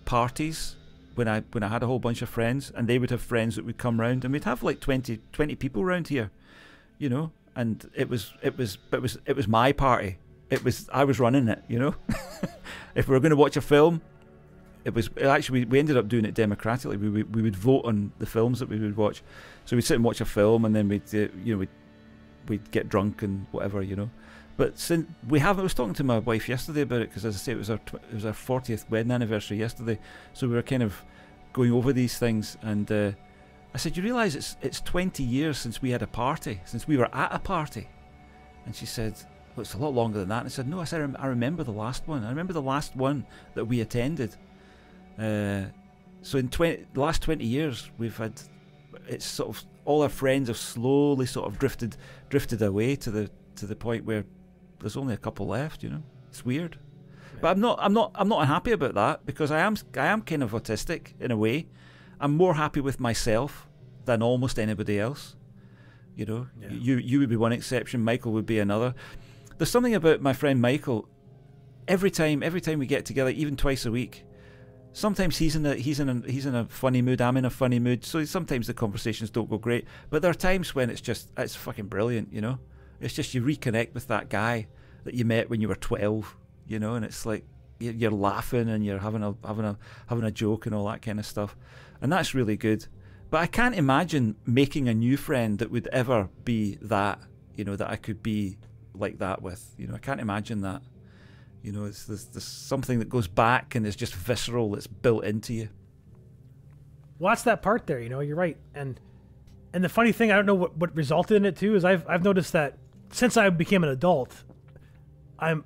parties when I had a whole bunch of friends, and they would have friends that would come round, and we'd have like 20 people round here, you know, and it was my party. I was running it, you know. If we were going to watch a film, we ended up doing it democratically. We would vote on the films that we would watch. So we'd sit and watch a film, and then we'd get drunk and whatever, you know. But since I was talking to my wife yesterday about it, because as I say, it was our 40th wedding anniversary yesterday. So we were kind of going over these things, and I said, "You realise it's 20 years since we had a party, since we were at a party?" And she said, "Well, it's a lot longer than that." And I said, "No," I said, "I remember the last one. I remember the last one that we attended." So in the last 20 years, we've had, it's sort of, all our friends have slowly sort of drifted away to the point where there's only a couple left, you know. It's weird. Yeah. But I'm not unhappy about that, because I am kind of autistic in a way. I'm more happy with myself than almost anybody else. You know, you would be one exception, Michael would be another. There's something about my friend Michael. Every time we get together, even twice a week, sometimes he's in a funny mood, I'm in a funny mood, so sometimes the conversations don't go great. But there are times when it's fucking brilliant, you know. It's just you reconnect with that guy that you met when you were 12, you know, and it's like you're laughing and you're having a joke and all that kind of stuff, and that's really good. But I can't imagine making a new friend that would ever be that, you know, that I could be like that with, you know. I can't imagine that. You know, there's something that goes back and is just visceral, that's built into you. Well, that's that part there, you know, you're right. And the funny thing, I don't know what resulted in it too, is I've noticed that since I became an adult, I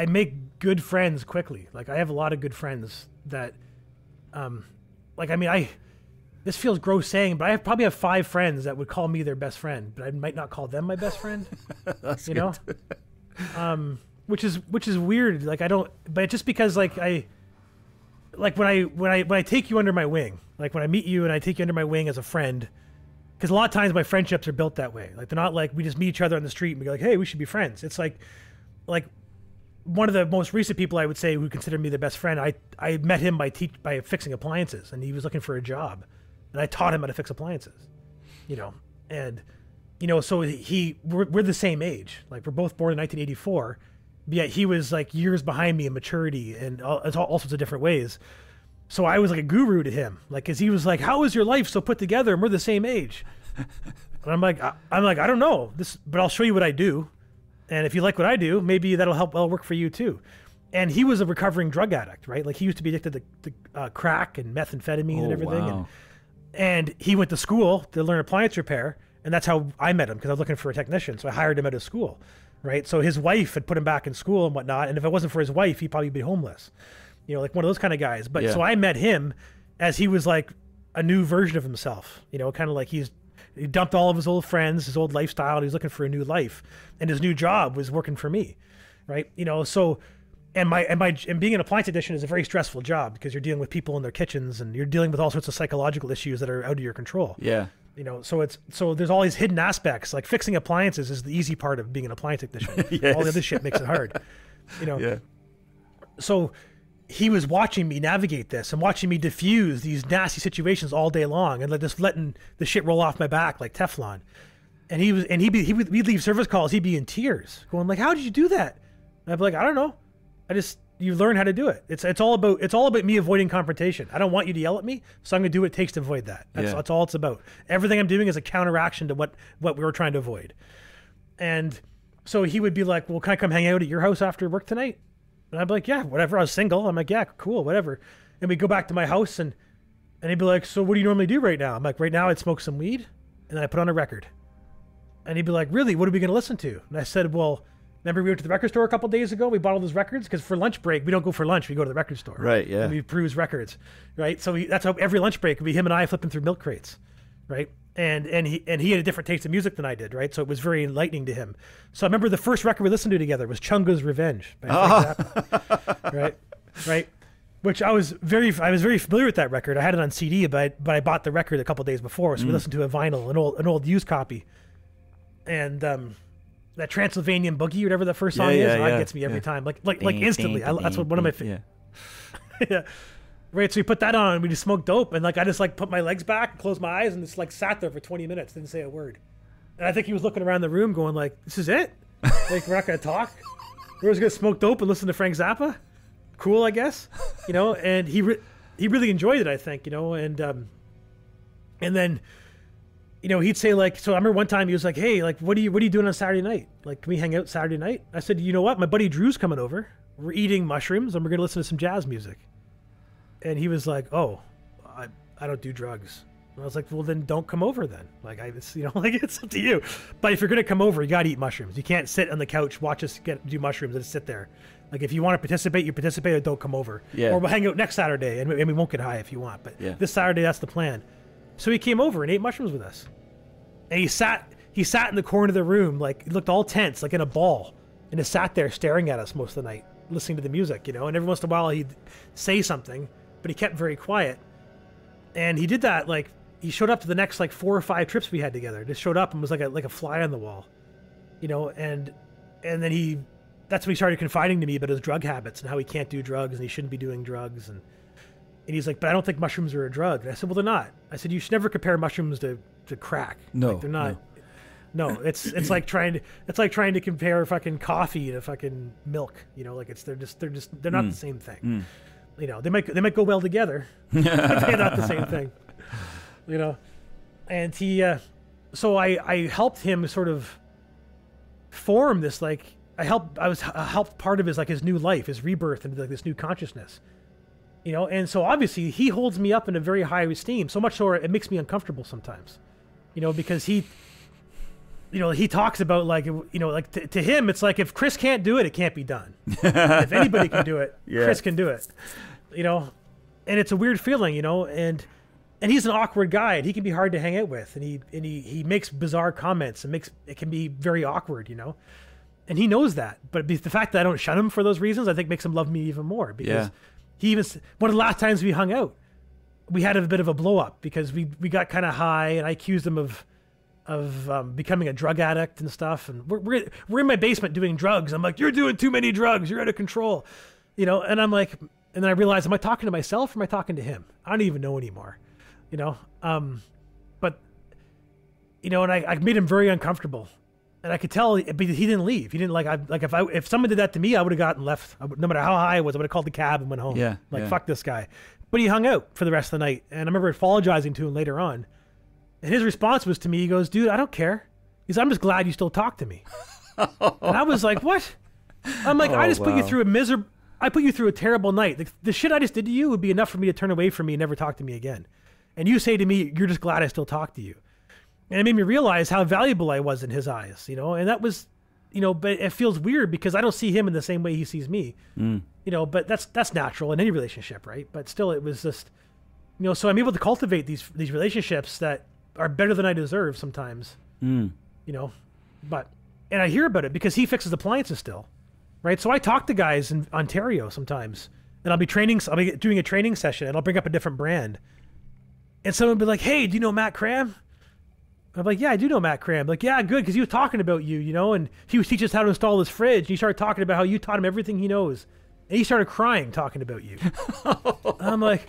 make good friends quickly. Like, I have a lot of good friends that, like, I mean, this feels gross saying, but I probably have 5 friends that would call me their best friend, but I might not call them my best friend. That's you good. Know? Which is weird. Like, I don't, but just because like when I take you under my wing, like when I meet you and I take you under my wing as a friend, because a lot of times my friendships are built that way. Like, they're not like we just meet each other on the street and we go like, hey, we should be friends. It's like one of the most recent people I would say who considered me the best friend, I met him by fixing appliances, and he was looking for a job, and I taught him how to fix appliances, you know. And you know, so we're the same age. Like, we're both born in 1984, but yet he was like years behind me in maturity and all sorts of different ways. So I was like a guru to him, like, because he was like, "How is your life so put together? And we're the same age." And I'm like, I don't know this, but I'll show you what I do, and if you like what I do, maybe that'll work for you too. And he was a recovering drug addict, right? Like, he used to be addicted to crack and methamphetamine and everything. Wow. And he went to school to learn appliance repair, And that's how I met him, because I was looking for a technician. So I hired him at his school, right? So his wife had put him back in school and whatnot. And if it wasn't for his wife, he'd probably be homeless, like one of those kind of guys. But so I met him as he was like a new version of himself, kind of like he dumped all of his old friends, his old lifestyle, and he was looking for a new life. And his new job was working for me, right? So, and being an appliance technician is a very stressful job, because you're dealing with people in their kitchens, and you're dealing with all sorts of psychological issues that are out of your control. Yeah. So there's all these hidden aspects. Like fixing appliances is the easy part of being an appliance technician. Yes. All the other shit makes it hard. Yeah. So he was watching me navigate this and watching me diffuse these nasty situations all day long, and just letting the shit roll off my back like Teflon. And we'd leave service calls. He'd be in tears, going like, "How did you do that?" And I'd be like, "I don't know. You learn how to do it. It's all about me avoiding confrontation. I don't want you to yell at me, so I'm going to do what it takes to avoid that. That's all it's about. Everything I'm doing is a counteraction to what we were trying to avoid." And so he would be like, "Well, can I come hang out at your house after work tonight?" And I'd be like, "Yeah, whatever." I was single. I'm like, "Yeah, cool, whatever." And we'd go back to my house, and he'd be like, "So what do you normally do right now?" I'm like, "Right now I'd smoke some weed, and then I put on a record." And he'd be like, "Really? What are we going to listen to?" And I said, "Well, remember we went to the record store a couple days ago? We bought all those records, because for lunch break, we don't go for lunch. We go to the record store. Right, yeah. And we peruse records, right? So that's how every lunch break would be him and I flipping through milk crates, right? And he had a different taste of music than I did, right? So it was very enlightening to him. So I remember the first record we listened to together was Chunga's Revenge by Frank Zappa, right? Which I was very familiar with that record. I had it on CD, but I bought the record a couple days before, so we listened to a vinyl, an old used copy. And that Transylvanian Boogie, whatever that first song is, that gets me every time, like instantly. That's what one of my favorite. Yeah. Right, so we put that on, and we just smoked dope, and I just put my legs back, closed my eyes, and just sat there for 20 minutes, didn't say a word. And I think he was looking around the room going like, "This is it? We're not gonna talk? We're just gonna smoke dope and listen to Frank Zappa? Cool, I guess." And he really enjoyed it, I think, and then he'd say so I remember one time he was like, "Hey, what are you doing on Saturday night? Can we hang out Saturday night?" I said, "You know what? My buddy Drew's coming over. We're eating mushrooms, and we're going to listen to some jazz music." And he was like, "Oh, I don't do drugs." And I was like, "Well, then don't come over then. It's up to you. But if you're going to come over, you got to eat mushrooms. You can't sit on the couch, watch us do mushrooms and just sit there. If you want to participate, you participate, or don't come over. Yeah. Or we'll hang out next Saturday, and we won't get high if you want. But this Saturday, that's the plan." So he came over and ate mushrooms with us. And he sat in the corner of the room, he looked all tense, in a ball, and just sat there staring at us most of the night, listening to the music, And every once in a while he'd say something, but he kept very quiet. And he did that, he showed up to the next 4 or 5 trips we had together. Just showed up and was like a fly on the wall, And then that's when he started confiding to me about his drug habits and how he can't do drugs and he shouldn't be doing drugs. And he's like, "But I don't think mushrooms are a drug." And I said, "Well, they're not." I said, "You should never compare mushrooms to crack. No, they're not. No, it's like trying to compare fucking coffee to fucking milk. They're not the same thing. They might go well together, but they're not the same thing. And so I helped him sort of form this I helped part of his new life, his rebirth into this new consciousness. And so obviously he holds me up in a very high esteem, so much so it makes me uncomfortable sometimes, because he talks about to him, it's if Chris can't do it, it can't be done. If anybody can do it, Chris can do it, and it's a weird feeling, and he's an awkward guy, and he can be hard to hang out with, and he makes bizarre comments and it can be very awkward, and he knows that, but the fact that I don't shun him for those reasons, I think makes him love me even more, because one of the last times we hung out, we had a bit of a blow up because we got kind of high, and I accused him of becoming a drug addict and stuff. And we're in my basement doing drugs. I'm like, "You're doing too many drugs. You're out of control," And I'm like, and then I realized, am I talking to myself or am I talking to him? I don't even know anymore, But and I made him very uncomfortable, and I could tell, but he didn't leave. He didn't if someone did that to me, I would have gotten left. No matter how high I was, I would have called the cab and went home. Fuck this guy. But he hung out for the rest of the night, and I remember apologizing to him later on. And his response was to me, he goes, "Dude, I don't care." He said, "I'm just glad you still talk to me." And I was like, "What?" I'm like, "I just put you through I put you through a terrible night. The shit I just did to you would be enough for me to turn away from me and never talk to me again. And you say to me, you're just glad I still talk to you." And it made me realize how valuable I was in his eyes, and that was, but it feels weird because I don't see him in the same way he sees me, but that's natural in any relationship, right? But still, it was just, so I'm able to cultivate these relationships that are better than I deserve sometimes, but, and I hear about it because he fixes appliances still, right? So I talk to guys in Ontario sometimes, and I'll be doing a training session, and I'll bring up a different brand, and someone will be like, "Hey, do you know Matt Cram?" I'm like, "Yeah, I do know Matt Cram." Like, "Yeah, good, because he was talking about you, and he was teaching us how to install his fridge. And he started talking about how you taught him everything he knows, and he started crying talking about you." I'm like,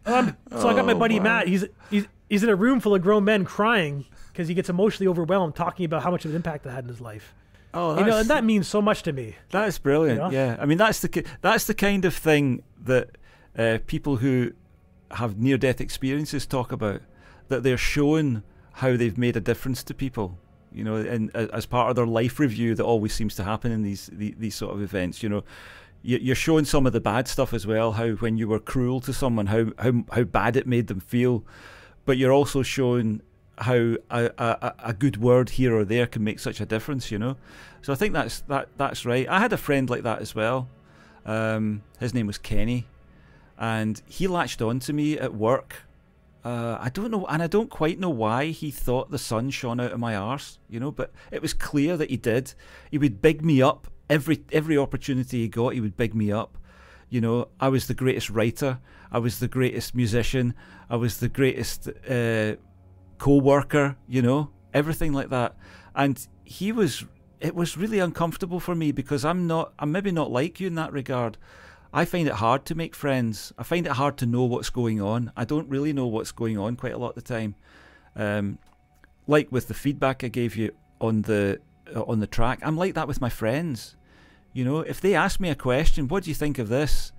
so I got my buddy Matt. He's in a room full of grown men crying because he gets emotionally overwhelmed talking about how much of an impact that had in his life. Oh, and that means so much to me. That's brilliant. Yeah, I mean that's the kind of thing that people who have near-death experiences talk about. That they're shown how they've made a difference to people. And as part of their life review, that always seems to happen in these sort of events. You're showing some of the bad stuff as well. How when you were cruel to someone, how bad it made them feel. But you're also showing how a good word here or there can make such a difference, So I think that's right. I had a friend like that as well. His name was Kenny, and he latched on to me at work. I don't know, and I don't quite know why he thought the sun shone out of my arse, but it was clear that he did. He would big me up every opportunity he got. He would big me up. I was the greatest writer. I was the greatest musician. I was the greatest co-worker, everything like that. And it was really uncomfortable for me because I'm maybe not like you in that regard. I find it hard to make friends. I find it hard to know what's going on. I don't really know what's going on quite a lot of the time. Like with the feedback I gave you on the track, I'm like that with my friends. If they ask me a question, what do you think of this?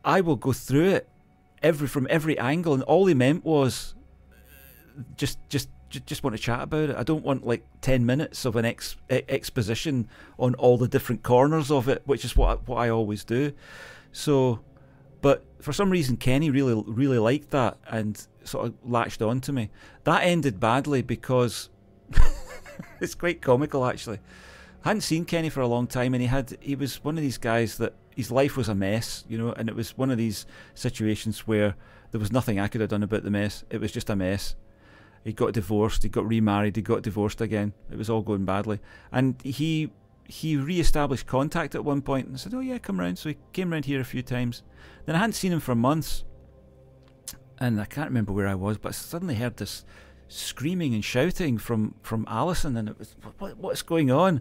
I will go through it from every angle, and all they meant was just want to chat about it. I don't want like 10 minutes of an exposition on all the different corners of it, which is what I always do. So, but for some reason Kenny really liked that and sort of latched on to me. That ended badly because it's quite comical actually. I hadn't seen Kenny for a long time, and he was one of these guys that his life was a mess, and it was one of these situations where there was nothing I could have done about the mess. It was just a mess. He got divorced, he got remarried, he got divorced again. It was all going badly. And he re-established contact at one point and said, "Oh yeah, come round." So he came round here a few times. Then I hadn't seen him for months. And I can't remember where I was, but I suddenly heard this screaming and shouting from Alison, and it was, what's going on?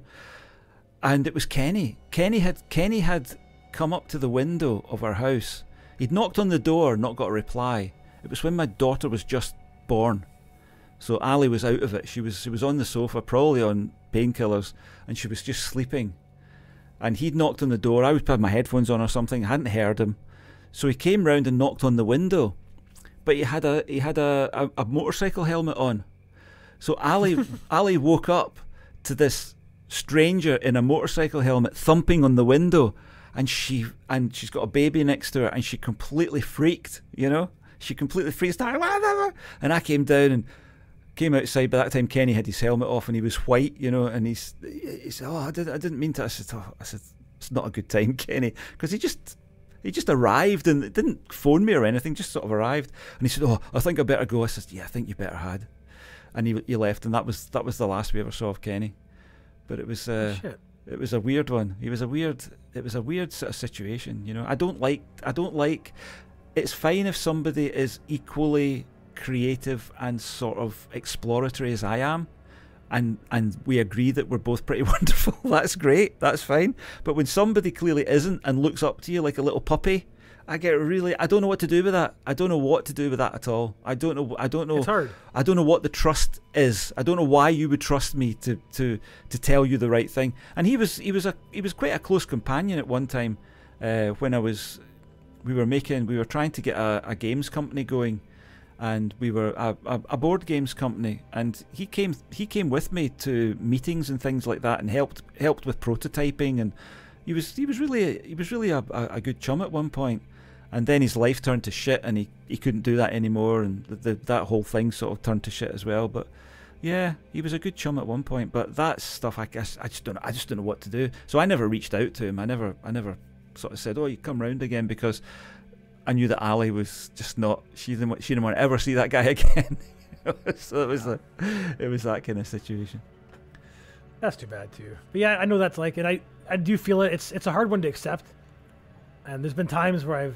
And it was Kenny. Kenny had come up to the window of our house. He'd knocked on the door, not got a reply. It was when my daughter was just born. So Ali was out of it. She was on the sofa, probably on painkillers, and she was just sleeping. And he'd knocked on the door. I was putting my headphones on or something. I hadn't heard him. So he came round and knocked on the window. But he had a motorcycle helmet on. So Ali woke up to this stranger in a motorcycle helmet thumping on the window, and she's got a baby next to her, and she completely freaked, She completely freaked out. And I came down and came outside. By that time Kenny had his helmet off and he was white, and he said, "Oh, I didn't mean to." I said, "It's not a good time, Kenny," because he just arrived and didn't phone me or anything, just sort of arrived. And he said, "Oh, I think I better go." I said, "Yeah, I think you better had." And he left, and that was the last we ever saw of Kenny. But it was it was a weird one. It was a weird sort of situation, I don't like. It's fine if somebody is equally creative and sort of exploratory as I am, and we agree that we're both pretty wonderful. That's great, that's fine. But when somebody clearly isn't and looks up to you like a little puppy, I don't know what to do with that. I don't know what to do with that at all. I don't know. It's hard. I don't know what the trust is. I don't know why you would trust me to tell you the right thing. And he was quite a close companion at one time when we were trying to get a games company going, and we were a board games company, and he came with me to meetings and things like that, and helped with prototyping, and he was really a good chum at one point. And then his life turned to shit, and he couldn't do that anymore, and that whole thing sort of turned to shit as well. But yeah, he was a good chum at one point. But that stuff, I guess, I just don't know what to do. So I never reached out to him. I never sort of said, "Oh, you come round again," because I knew that Ali was just not. She didn't want to ever see that guy again. So it was that kind of situation. That's too bad too. But yeah, I know that's like, and I do feel it. It's a hard one to accept. And there's been times where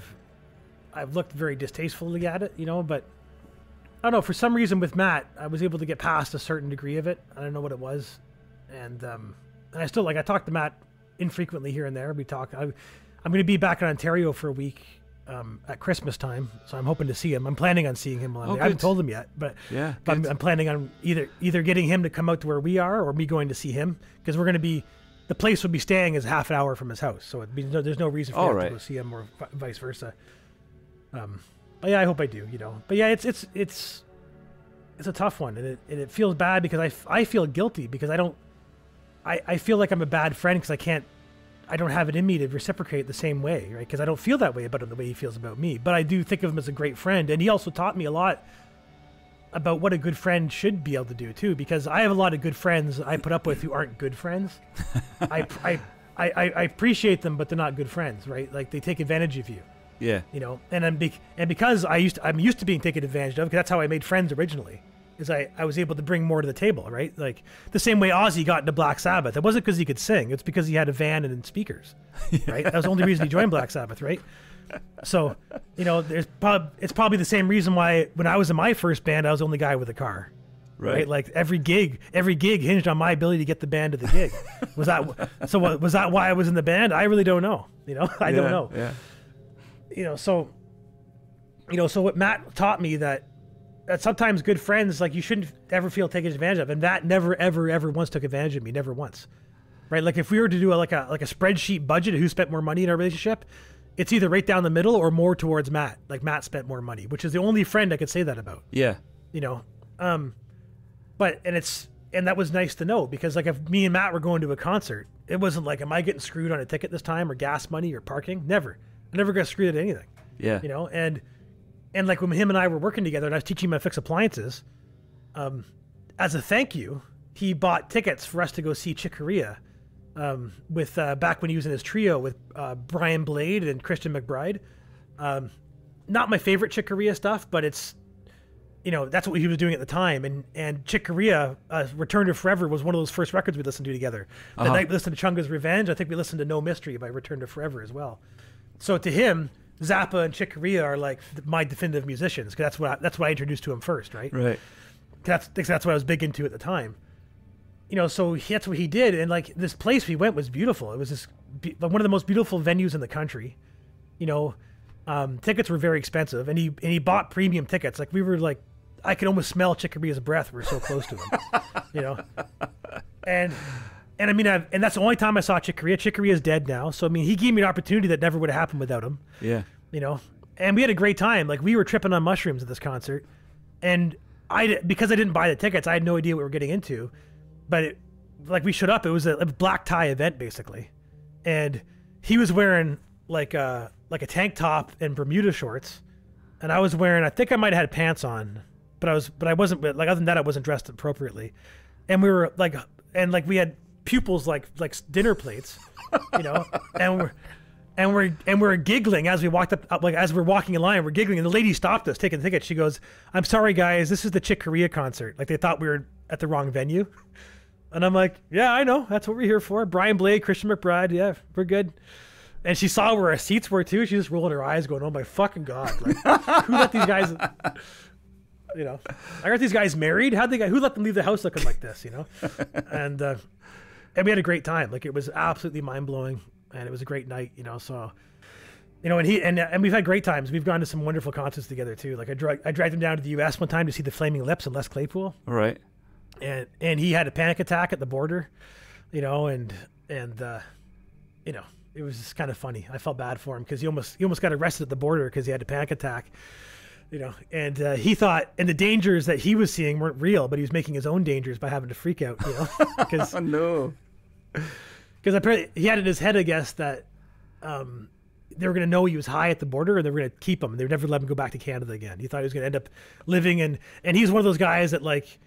I've looked very distastefully at it, but I don't know, for some reason with Matt, I was able to get past a certain degree of it. I don't know what it was. And I still, I talk to Matt infrequently here and there. I'm going to be back in Ontario for a week at Christmas time, so I'm hoping to see him. I'm planning on seeing him. I haven't told him yet, but yeah, but I'm planning on either getting him to come out to where we are, or me going to see him, because we're going to be. The place we'll be staying is half an hour from his house, so there's no reason for me to go see him, or vice versa. But yeah, I hope I do. But yeah, it's a tough one, and it feels bad because I feel guilty because I feel like I'm a bad friend because I don't have it in me to reciprocate the same way, right? Because I don't feel that way about him the way he feels about me. But I do think of him as a great friend, and he also taught me a lot about what a good friend should be able to do too. Because I have a lot of good friends I put up with who aren't good friends. I appreciate them, but they're not good friends, right? Like they take advantage of you. Yeah. And because I'm used to being taken advantage of, because that's how I made friends originally. Is I was able to bring more to the table, right? Like the same way Ozzy got into Black Sabbath. It wasn't because he could sing. It's because he had a van and speakers, right? That was the only reason he joined Black Sabbath, right? So, it's probably the same reason why when I was in my first band, I was the only guy with a car, right? Like every gig hinged on my ability to get the band to the gig. Was that why I was in the band? I really don't know. I don't know. Yeah. So what Matt taught me that sometimes good friends, like you shouldn't ever feel taken advantage of. And Matt never, ever, ever once took advantage of me. Never once. Right? Like if we were to do a spreadsheet budget of who spent more money in our relationship, it's either right down the middle or more towards Matt. Like Matt spent more money, which is the only friend I could say that about. Yeah. But that was nice to know, because like if me and Matt were going to a concert, it wasn't like, am I getting screwed on a ticket this time, or gas money, or parking? Never. I never got screwed at anything. Yeah. And like when him and I were working together and I was teaching him how to fix appliances, as a thank you, he bought tickets for us to go see Chick Corea, with back when he was in his trio with Brian Blade and Christian McBride. Not my favorite Chick Corea stuff, but it's, that's what he was doing at the time. And Chick Corea, Return to Forever was one of those first records we listened to together. The night we listened to Chunga's Revenge, I think we listened to No Mystery by Return to Forever as well. So to him, Zappa and Chick Corea are like my definitive musicians, because that's what I introduced to him first, right? Right. That's what I was big into at the time. So that's what he did, and like this place we went was beautiful. It was one of the most beautiful venues in the country. Tickets were very expensive, and he bought premium tickets. Like we were like, I could almost smell Chick Corea's breath. We were so close to him, And I mean, and that's the only time I saw Chick Corea. Chick Corea is dead now, so I mean, he gave me an opportunity that never would have happened without him. Yeah. And we had a great time. Like we were tripping on mushrooms at this concert, and because I didn't buy the tickets, I had no idea what we were getting into. But we showed up. It was a black tie event basically, and he was wearing like a tank top and Bermuda shorts, and I was wearing, I think I might have had pants on, but I wasn't, like other than that I wasn't dressed appropriately, and we were like, we had pupils like dinner plates, and we're giggling as we walked up, like as we're walking in line, we're giggling, and the lady stopped us taking the ticket. She goes, "I'm sorry guys, this is the Chick Corea concert." Like they thought we were at the wrong venue. And I'm like, yeah, I know. That's what we're here for. Brian Blade, Christian McBride. Yeah, we're good. And she saw where our seats were too. She just rolled her eyes going, oh my fucking God. Like, who let these guys, I heard these guys married. Who let them leave the house looking like this, And we had a great time. Like it was absolutely mind blowing, and it was a great night, so, and we've had great times. We've gone to some wonderful concerts together too. Like I dragged him down to the US one time to see the Flaming Lips and Les Claypool. All right. And he had a panic attack at the border, and it was just kind of funny. I felt bad for him because he almost got arrested at the border because he had a panic attack, and he thought, and the dangers that he was seeing weren't real, but he was making his own dangers by having to freak out, because oh, no, because apparently he had in his head, I guess, that they were going to know he was high at the border, and they were going to keep him. They would never let him go back to Canada again. He thought he was going to end up living in, and he's one of those guys that like,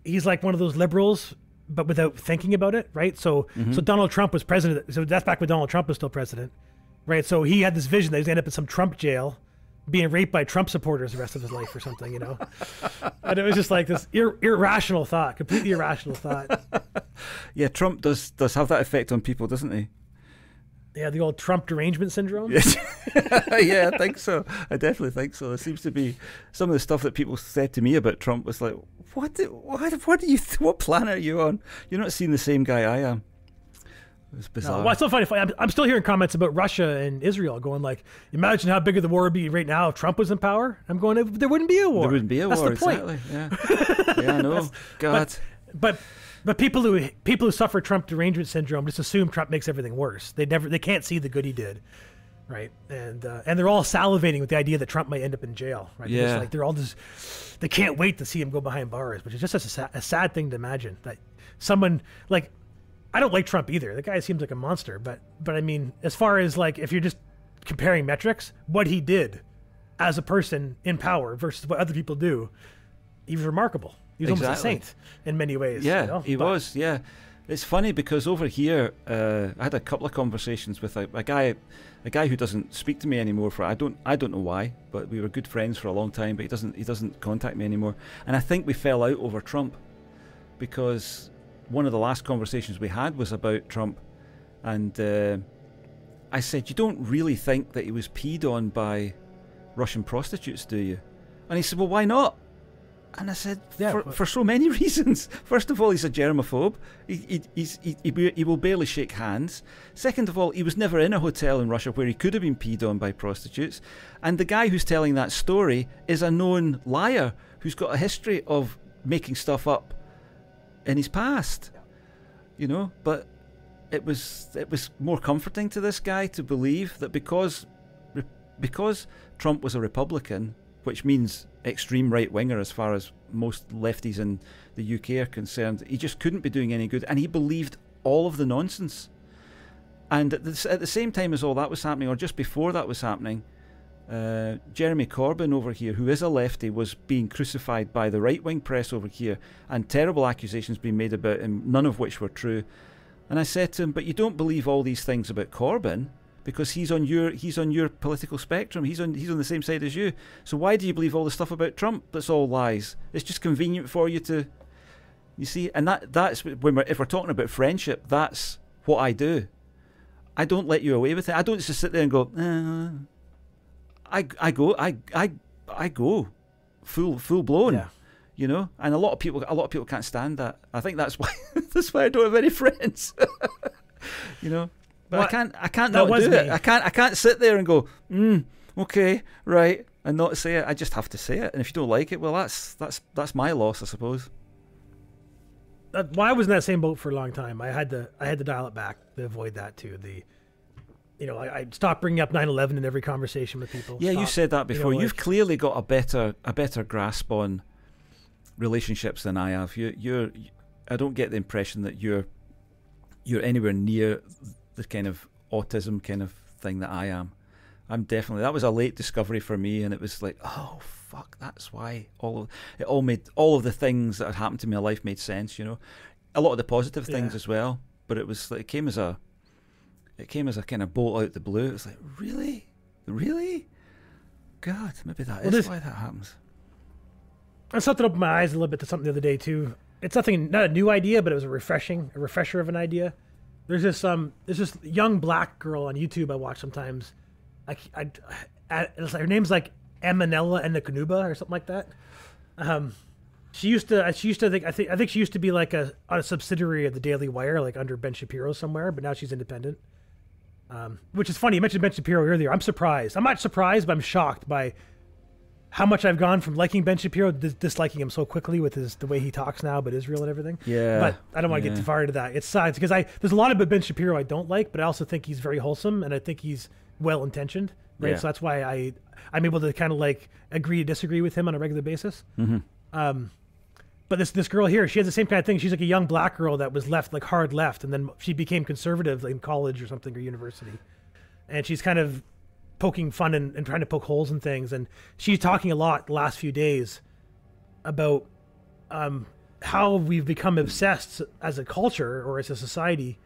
he's like one of those liberals, but without thinking about it, right? So, so Donald Trump was president. So that's back when Donald Trump was still president, right? So he had this vision that he's going to end up in some Trump jail, being raped by Trump supporters the rest of his life or something, you know? And it was just like this irrational thought, completely irrational thought. Yeah, Trump does have that effect on people, doesn't he? Yeah, the old Trump derangement syndrome. Yes. Yeah, I think so. I definitely think so. There seems to be some of the stuff that people said to me about Trump was like, what planet are you on? You're not seeing the same guy I am. It was bizarre. No, well, it's so funny. I'm still hearing comments about Russia and Israel going like, imagine how big of the war would be right now if Trump was in power. I'm going, there wouldn't be a war. There wouldn't be a That's war, the point. exactly. Yeah, yeah, I know. God. But people who suffer Trump derangement syndrome just assume Trump makes everything worse. They can't see the good he did, right? And they're all salivating with the idea that Trump might end up in jail, right? Yeah. They're all just, they can't wait to see him go behind bars, which is just a sad thing to imagine that someone like, I don't like Trump either. The guy seems like a monster, but I mean, as far as like if you're just comparing metrics, what he did as a person in power versus what other people do, he was remarkable. He was almost a saint in many ways. Yeah, you know? he was. Yeah, it's funny because over here, I had a couple of conversations with a guy who doesn't speak to me anymore. I don't know why, but we were good friends for a long time. But he doesn't contact me anymore. And I think we fell out over Trump because one of the last conversations we had was about Trump, and I said, "You don't really think that he was peed on by Russian prostitutes, do you?" And he said, "Well, why not?" And I said, for so many reasons. First of all, he's a germaphobe. He will barely shake hands. Second of all, he was never in a hotel in Russia where he could have been peed on by prostitutes. And the guy who's telling that story is a known liar who's got a history of making stuff up in his past. You know, but it was more comforting to this guy to believe that because Trump was a Republican, which means extreme right-winger as far as most lefties in the UK are concerned, he just couldn't be doing any good, and he believed all of the nonsense. And at the same time as all that was happening, or just before that was happening, Jeremy Corbyn over here, who is a lefty, was being crucified by the right-wing press over here, and terrible accusations being made about him, none of which were true. And I said to him, but you don't believe all these things about Corbyn, because he's on your political spectrum. He's on the same side as you. So why do you believe all the stuff about Trump that's all lies? It's just convenient for you to, you see. And that's when if we're talking about friendship, that's what I do. I don't let you away with it. I don't just sit there and go. I go full blown. Yeah. You know, and a lot of people can't stand that. I think that's why I don't have any friends. You know. But I can't not do it. I can't sit there and go, okay, right, and not say it. I just have to say it. And if you don't like it, well, that's my loss, I suppose. Well, I was in that same boat for a long time. I had to dial it back to avoid that too. I stopped bringing up 9/11 in every conversation with people. Yeah, you said that before. You've clearly got a better grasp on relationships than I have. I don't get the impression that you're anywhere near the kind of autism kind of thing that I am. That was a late discovery for me, and it was like, oh fuck, that's why all of the things that had happened to me in life made sense, you know. A lot of the positive things as well, but it was like it came as a kind of bolt out the blue. It was like, really, God, maybe that is why that happens. I something opened my eyes a little bit to something the other day too. It's not a new idea, but it was a refresher of an idea. There's this young black girl on YouTube I watch sometimes. Her name's like Emanella Enakanuba or something like that. She used to think she used to be like a subsidiary of the Daily Wire, like under Ben Shapiro somewhere, but now she's independent. Which is funny. You mentioned Ben Shapiro earlier. I'm surprised. I'm not surprised, but I'm shocked by how much I've gone from liking Ben Shapiro to disliking him so quickly with the way he talks now about Israel and everything. Yeah. But I don't want to get too far into that. It sucks because there's a lot about Ben Shapiro I don't like, but I also think he's very wholesome and I think he's well-intentioned, right? Yeah. So that's why I'm able to kind of like agree to disagree with him on a regular basis. Mm-hmm. But this girl here, she has the same kind of thing. She's like a young black girl that was left, like hard left, and then she became conservative in college or something or university. and she's kind of poking fun and trying to poke holes in things. And she's talking a lot the last few days about how we've become obsessed as a culture or as a society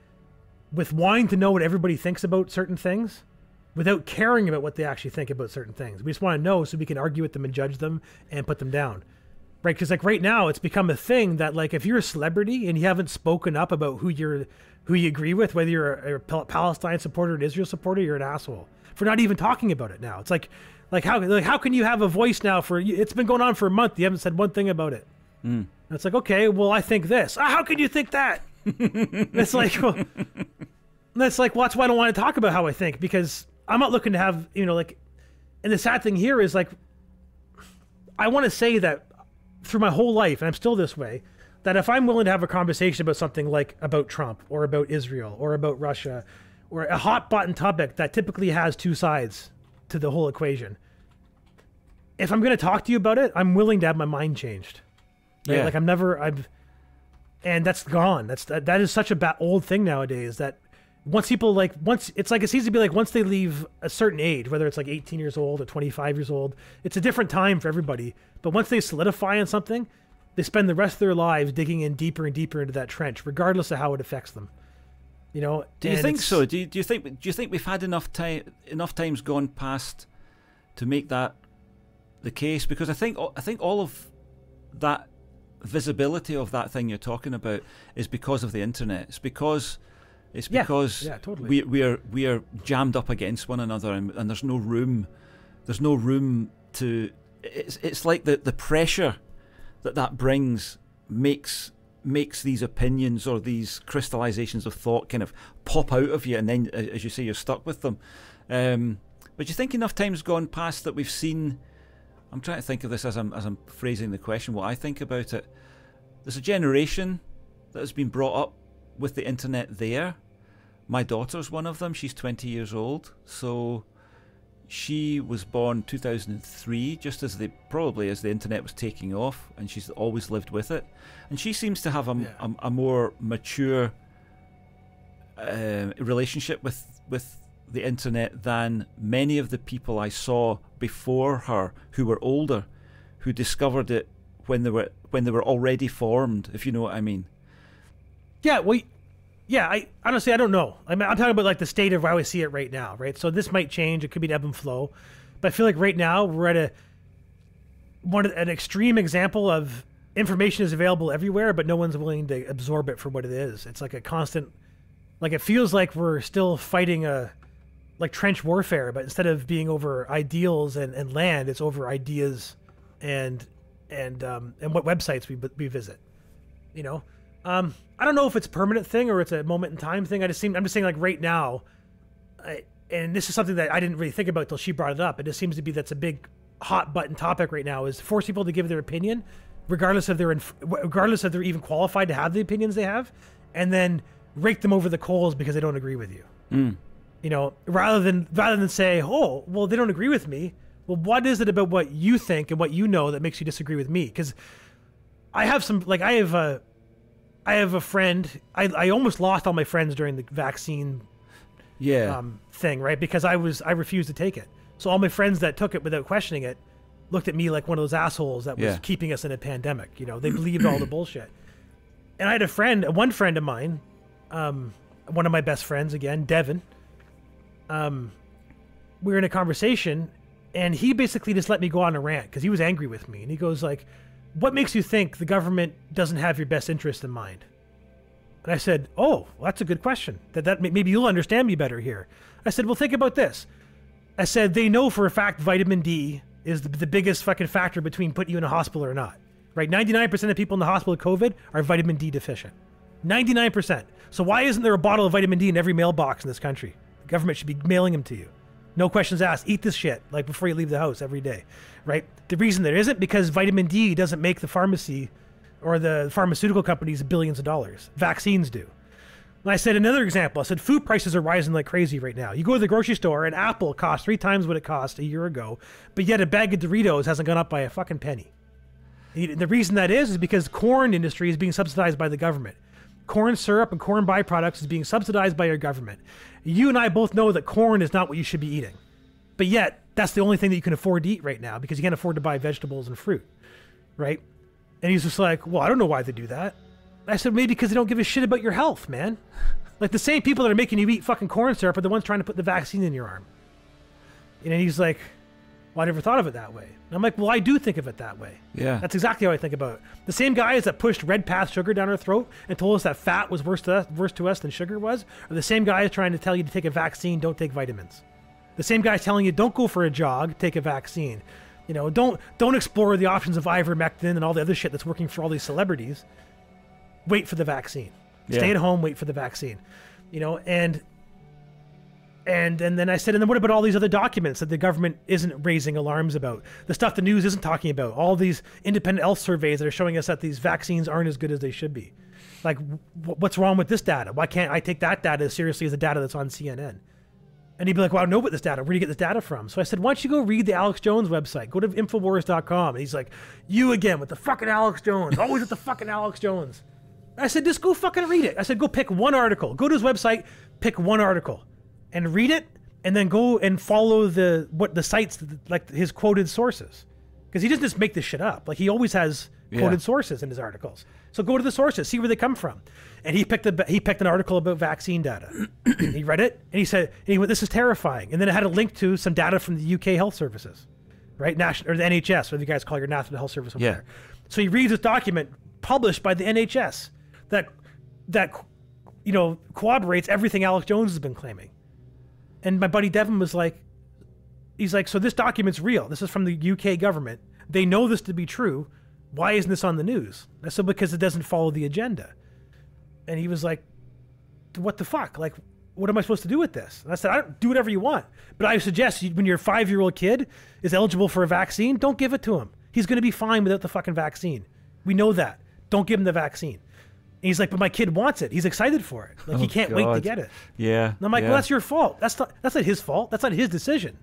with wanting to know what everybody thinks about certain things without caring about what they actually think about certain things. We just want to know so we can argue with them and judge them and put them down. Right? Because like right now it's become a thing that like if you're a celebrity and you haven't spoken up about who you agree with, whether you're a Palestine supporter or an Israel supporter, you're an asshole for not even talking about it now. It's like how can you have a voice now for, it's been going on for a month. You haven't said one thing about it. And it's like, okay, well, I think this. How can you think that? It's like, well, that's like, well, that's why I don't want to talk about how I think, because I'm not looking to have, like, and the sad thing here is like, I want to say that through my whole life, and I'm still this way, that if I'm willing to have a conversation about something like about Trump or about Israel or about Russia or a hot button topic that typically has two sides to the whole equation, if I'm going to talk to you about it, I'm willing to have my mind changed. Right? Yeah. Like and that's gone. That is such a old thing nowadays that once it seems to be like once they leave a certain age, whether it's like 18 years old or 25 years old, it's a different time for everybody. But once they solidify on something, they spend the rest of their lives digging in deeper and deeper into that trench, regardless of how it affects them. Do you think so? Do you think we've had enough times gone past to make that the case? Because I think all of that visibility of that thing you're talking about is because of the internet. It's because totally. we are jammed up against one another, and there's no room to. It's like the pressure that brings makes these opinions or these crystallizations of thought kind of pop out of you, and then, as you say, you're stuck with them. But you think enough time's gone past that we've seen. I'm trying to think of this as I'm phrasing the question, what I think about it. There's a generation that has been brought up with the internet there. My daughter's one of them. She's 20 years old. So she was born 2003, just as the internet was taking off, and she's always lived with it. And she seems to have a more mature relationship with the internet than many of the people I saw before her who were older, who discovered it when they were already formed, if you know what I mean. Yeah, well, yeah, I honestly don't know. I'm talking about like the state of how I see it right now, right? So this might change. It could be an ebb and flow, but I feel like right now we're at an extreme example of information is available everywhere, but no one's willing to absorb it for what it is. It's like a constant, like it feels like we're still fighting like trench warfare, but instead of being over ideals and land, it's over ideas and what websites we visit. I don't know if it's a permanent thing or it's a moment in time thing. I'm just saying like right now, and this is something that I didn't really think about till she brought it up. It just seems to be that's a big hot button topic right now, is force people to give their opinion, regardless if they're even qualified to have the opinions they have, and then rake them over the coals because they don't agree with you. Rather than say, oh, well, they don't agree with me. Well, what is it about what you think and what you know that makes you disagree with me? Because I have a friend. I almost lost all my friends during the vaccine thing, right? Because I refused to take it. So all my friends that took it without questioning it looked at me like one of those assholes that was keeping us in a pandemic. They believed all the bullshit. And I had one friend of mine, one of my best friends, again, Devin. We were in a conversation, and he basically just let me go on a rant because he was angry with me. And he goes like, what makes you think the government doesn't have your best interest in mind? And I said, oh, well, that's a good question. That maybe you'll understand me better here. I said, well, think about this. I said, they know for a fact vitamin D is the biggest fucking factor between putting you in a hospital or not. Right? 99% of people in the hospital with COVID are vitamin D deficient. 99%. So why isn't there a bottle of vitamin D in every mailbox in this country? The government should be mailing them to you. No questions asked. Eat this shit like before you leave the house every day, right? The reason there isn't because vitamin D doesn't make the pharmacy or the pharmaceutical companies billions of dollars. Vaccines do. And I said another example. I said food prices are rising like crazy right now. You go to the grocery store, an apple costs 3 times what it cost a year ago, but yet a bag of Doritos hasn't gone up by a fucking penny. The reason that is because corn industry is being subsidized by the government. corn syrup and corn byproducts is being subsidized by your government. You and I both know that corn is not what you should be eating. But yet, that's the only thing that you can afford to eat right now because you can't afford to buy vegetables and fruit, right? And he's just like, well, I don't know why they do that. I said, maybe because they don't give a shit about your health, man. Like the same people that are making you eat fucking corn syrup are the ones trying to put the vaccine in your arm. And he's like, well, I never thought of it that way. And I'm like, well, I do think of it that way. Yeah. That's exactly how I think about it. The same guys that pushed red path sugar down our throat and told us that fat was worse to us than sugar was, are the same guys trying to tell you to take a vaccine, don't take vitamins. The same guys telling you don't go for a jog, take a vaccine. You know, don't explore the options of ivermectin and all the other shit that's working for all these celebrities. Wait for the vaccine. Yeah. Stay at home, wait for the vaccine. You know, and then I said, and then what about all these other documents that the government isn't raising alarms about? The stuff the news isn't talking about. All these independent health surveys that are showing us that these vaccines aren't as good as they should be. Like, what's wrong with this data? Why can't I take that data as seriously as the data that's on CNN? And he'd be like, well, I know about this data. Where do you get this data from? So I said, why don't you go read the Alex Jones website? Go to Infowars.com. And he's like, you again with the fucking Alex Jones. Always with the fucking Alex Jones. I said, just go fucking read it. I said, go pick one article. Go to his website, pick one article. And read it, and then go and follow the sites, like his quoted sources. Because he doesn't just make this shit up. Like, he always has quoted sources in his articles. So go to the sources, see where they come from. And he picked an article about vaccine data. He read it, and he said, this is terrifying. And then it had a link to some data from the UK Health Services, right? Or the NHS, whatever you guys call your National Health Service over there. So he reads this document published by the NHS that corroborates everything Alex Jones has been claiming. And my buddy Devin was like, he's like, so this document's real. This is from the UK government. They know this to be true. Why isn't this on the news? I said, because it doesn't follow the agenda. And he was like, what the fuck? Like, what am I supposed to do with this? And I said, I don't do whatever you want. But I suggest when your 5-year-old kid is eligible for a vaccine, don't give it to him. He's going to be fine without the fucking vaccine. We know that. Don't give him the vaccine. And he's like, but my kid wants it. He's excited for it. Like, he can't wait to get it. Yeah. And I'm like, well, that's your fault. That's not his fault. That's not his decision.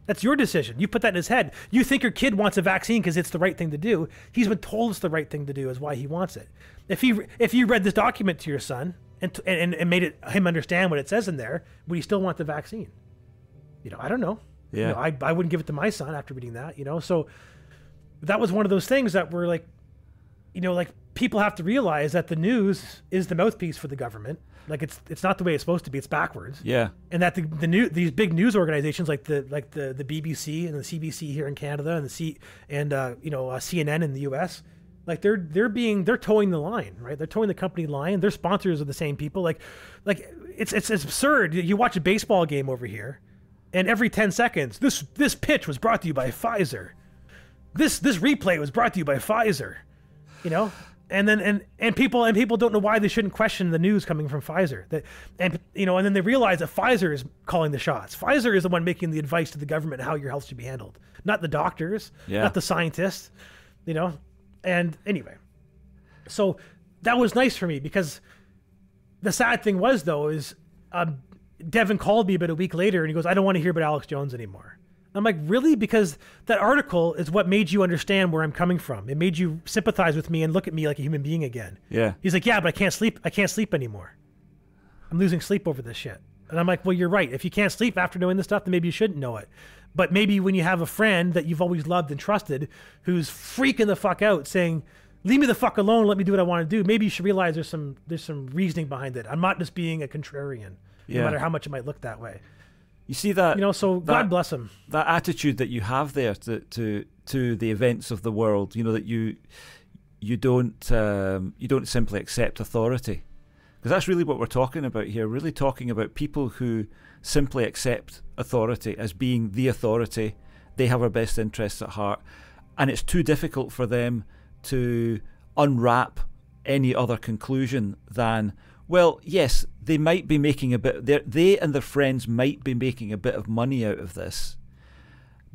That's your decision. You put that in his head. You think your kid wants a vaccine because it's the right thing to do. He's been told it's the right thing to do is why he wants it. If you read this document to your son and made him understand what it says in there, would he still want the vaccine? You know, I don't know. Yeah. You know, I wouldn't give it to my son after reading that, you know? So that was one of those things that were like, you know, like, people have to realize that the news is the mouthpiece for the government. Like, it's not the way it's supposed to be. It's backwards. Yeah. And that these big news organizations like the BBC and the CBC here in Canada and CNN in the US, like they're towing the line, right? They're towing the company line. Their sponsors are the same people. Like it's absurd. You watch a baseball game over here, and every 10 seconds, this pitch was brought to you by Pfizer. This replay was brought to you by Pfizer. You know, and then people don't know why they shouldn't question the news coming from Pfizer. And then they realize that Pfizer is calling the shots. Pfizer is the one making the advice to the government how your health should be handled, not the doctors, not the scientists. You know, and anyway, so that was nice for me because the sad thing was though is Devin called me about a week later and he goes, I don't want to hear about Alex Jones anymore. I'm like, really? Because that article is what made you understand where I'm coming from. It made you sympathize with me and look at me like a human being again. Yeah. He's like, yeah, but I can't sleep. I can't sleep anymore. I'm losing sleep over this shit. And I'm like, well, you're right. If you can't sleep after knowing this stuff, then maybe you shouldn't know it. But maybe when you have a friend that you've always loved and trusted who's freaking the fuck out saying, leave me the fuck alone, let me do what I want to do, maybe you should realize there's some reasoning behind it. I'm not just being a contrarian, no matter how much it might look that way. You see that? You know, so God bless him. That attitude that you have there to the events of the world, you know, that you don't simply accept authority, because that's really what we're talking about here. Really talking about people who simply accept authority as being the authority. They have our best interests at heart, and it's too difficult for them to unwrap any other conclusion than, well, yes, they might be making a bit. They and their friends might be making a bit of money out of this,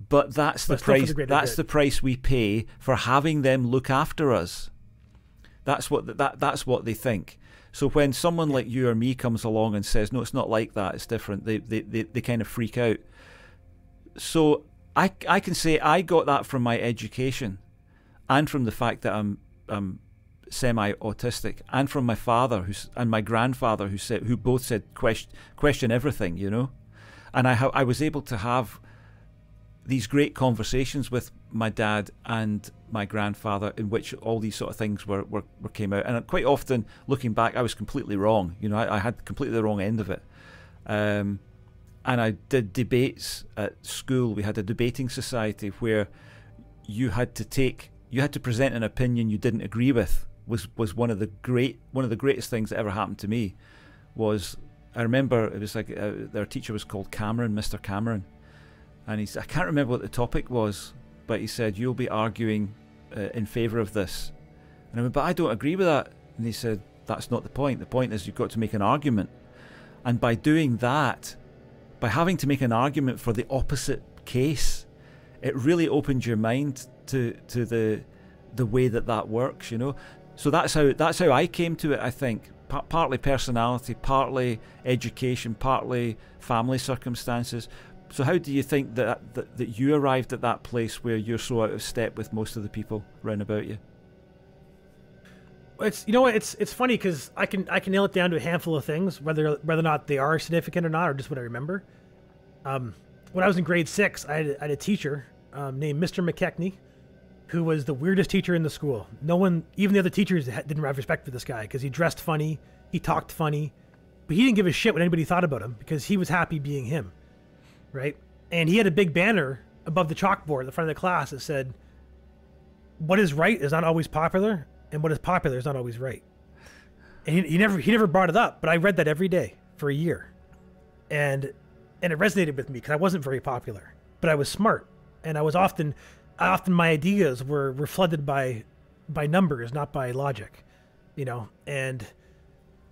but that's the price. That's the price we pay for having them look after us. That's what they think. So when someone like you or me comes along and says, "No, it's not like that. It's different," they kind of freak out. So I can say I got that from my education, and from the fact that I'm semi-autistic, and from my father and my grandfather who both said question everything, you know. And I was able to have these great conversations with my dad and my grandfather in which all these sort of things were came out. And quite often, looking back, I was completely wrong. You know, I had completely the wrong end of it. And I did debates at school. We had a debating society where you had to present an opinion you didn't agree with. Was one of the greatest things that ever happened to me. I remember it was like their teacher was called Cameron, Mr. Cameron, and I can't remember what the topic was, but he said, you'll be arguing in favour of this. And I went, but I don't agree with that. And he said, that's not the point. The point is you've got to make an argument. And by doing that, by having to make an argument for the opposite case, it really opened your mind to the way that works, you know. So that's how I came to it, I think. Partly personality, partly education, partly family circumstances. So how do you think that you arrived at that place where you're so out of step with most of the people round about you? It's, you know what, it's funny because I can nail it down to a handful of things, whether or not they are significant or not, or just what I remember. When I was in grade 6, I had a teacher named Mr. McKechnie, who was the weirdest teacher in the school. No one, even the other teachers, didn't have respect for this guy because he dressed funny, he talked funny, but he didn't give a shit what anybody thought about him because he was happy being him, right? And he had a big banner above the chalkboard at the front of the class that said, what is right is not always popular, and what is popular is not always right. And he never brought it up, but I read that every day for a year. And it resonated with me because I wasn't very popular, but I was smart. And I was often my ideas were flooded by numbers, not by logic, you know. And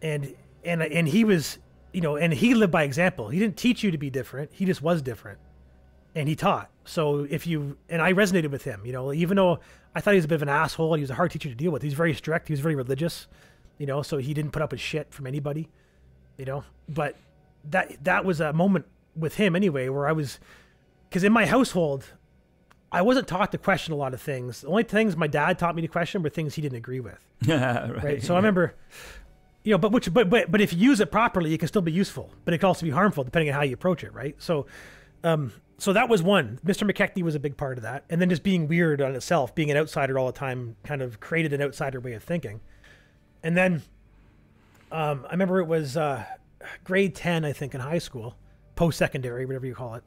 he was, you know, and he lived by example. He didn't teach you to be different. He just was different, and he taught. So and I resonated with him, you know, even though I thought he was a bit of an asshole. He was a hard teacher to deal with. He was very strict. He was very religious, you know, so he didn't put up with shit from anybody, you know. But that was a moment with him anyway, where because in my household, I wasn't taught to question a lot of things. The only things my dad taught me to question were things he didn't agree with. Right. So I remember, you know, but if you use it properly, it can still be useful, but it can also be harmful depending on how you approach it. Right. So that was one. Mr. McKechnie was a big part of that. And then just being weird on itself, being an outsider all the time, kind of created an outsider way of thinking. And then I remember it was grade 10, I think, in high school, post-secondary, whatever you call it.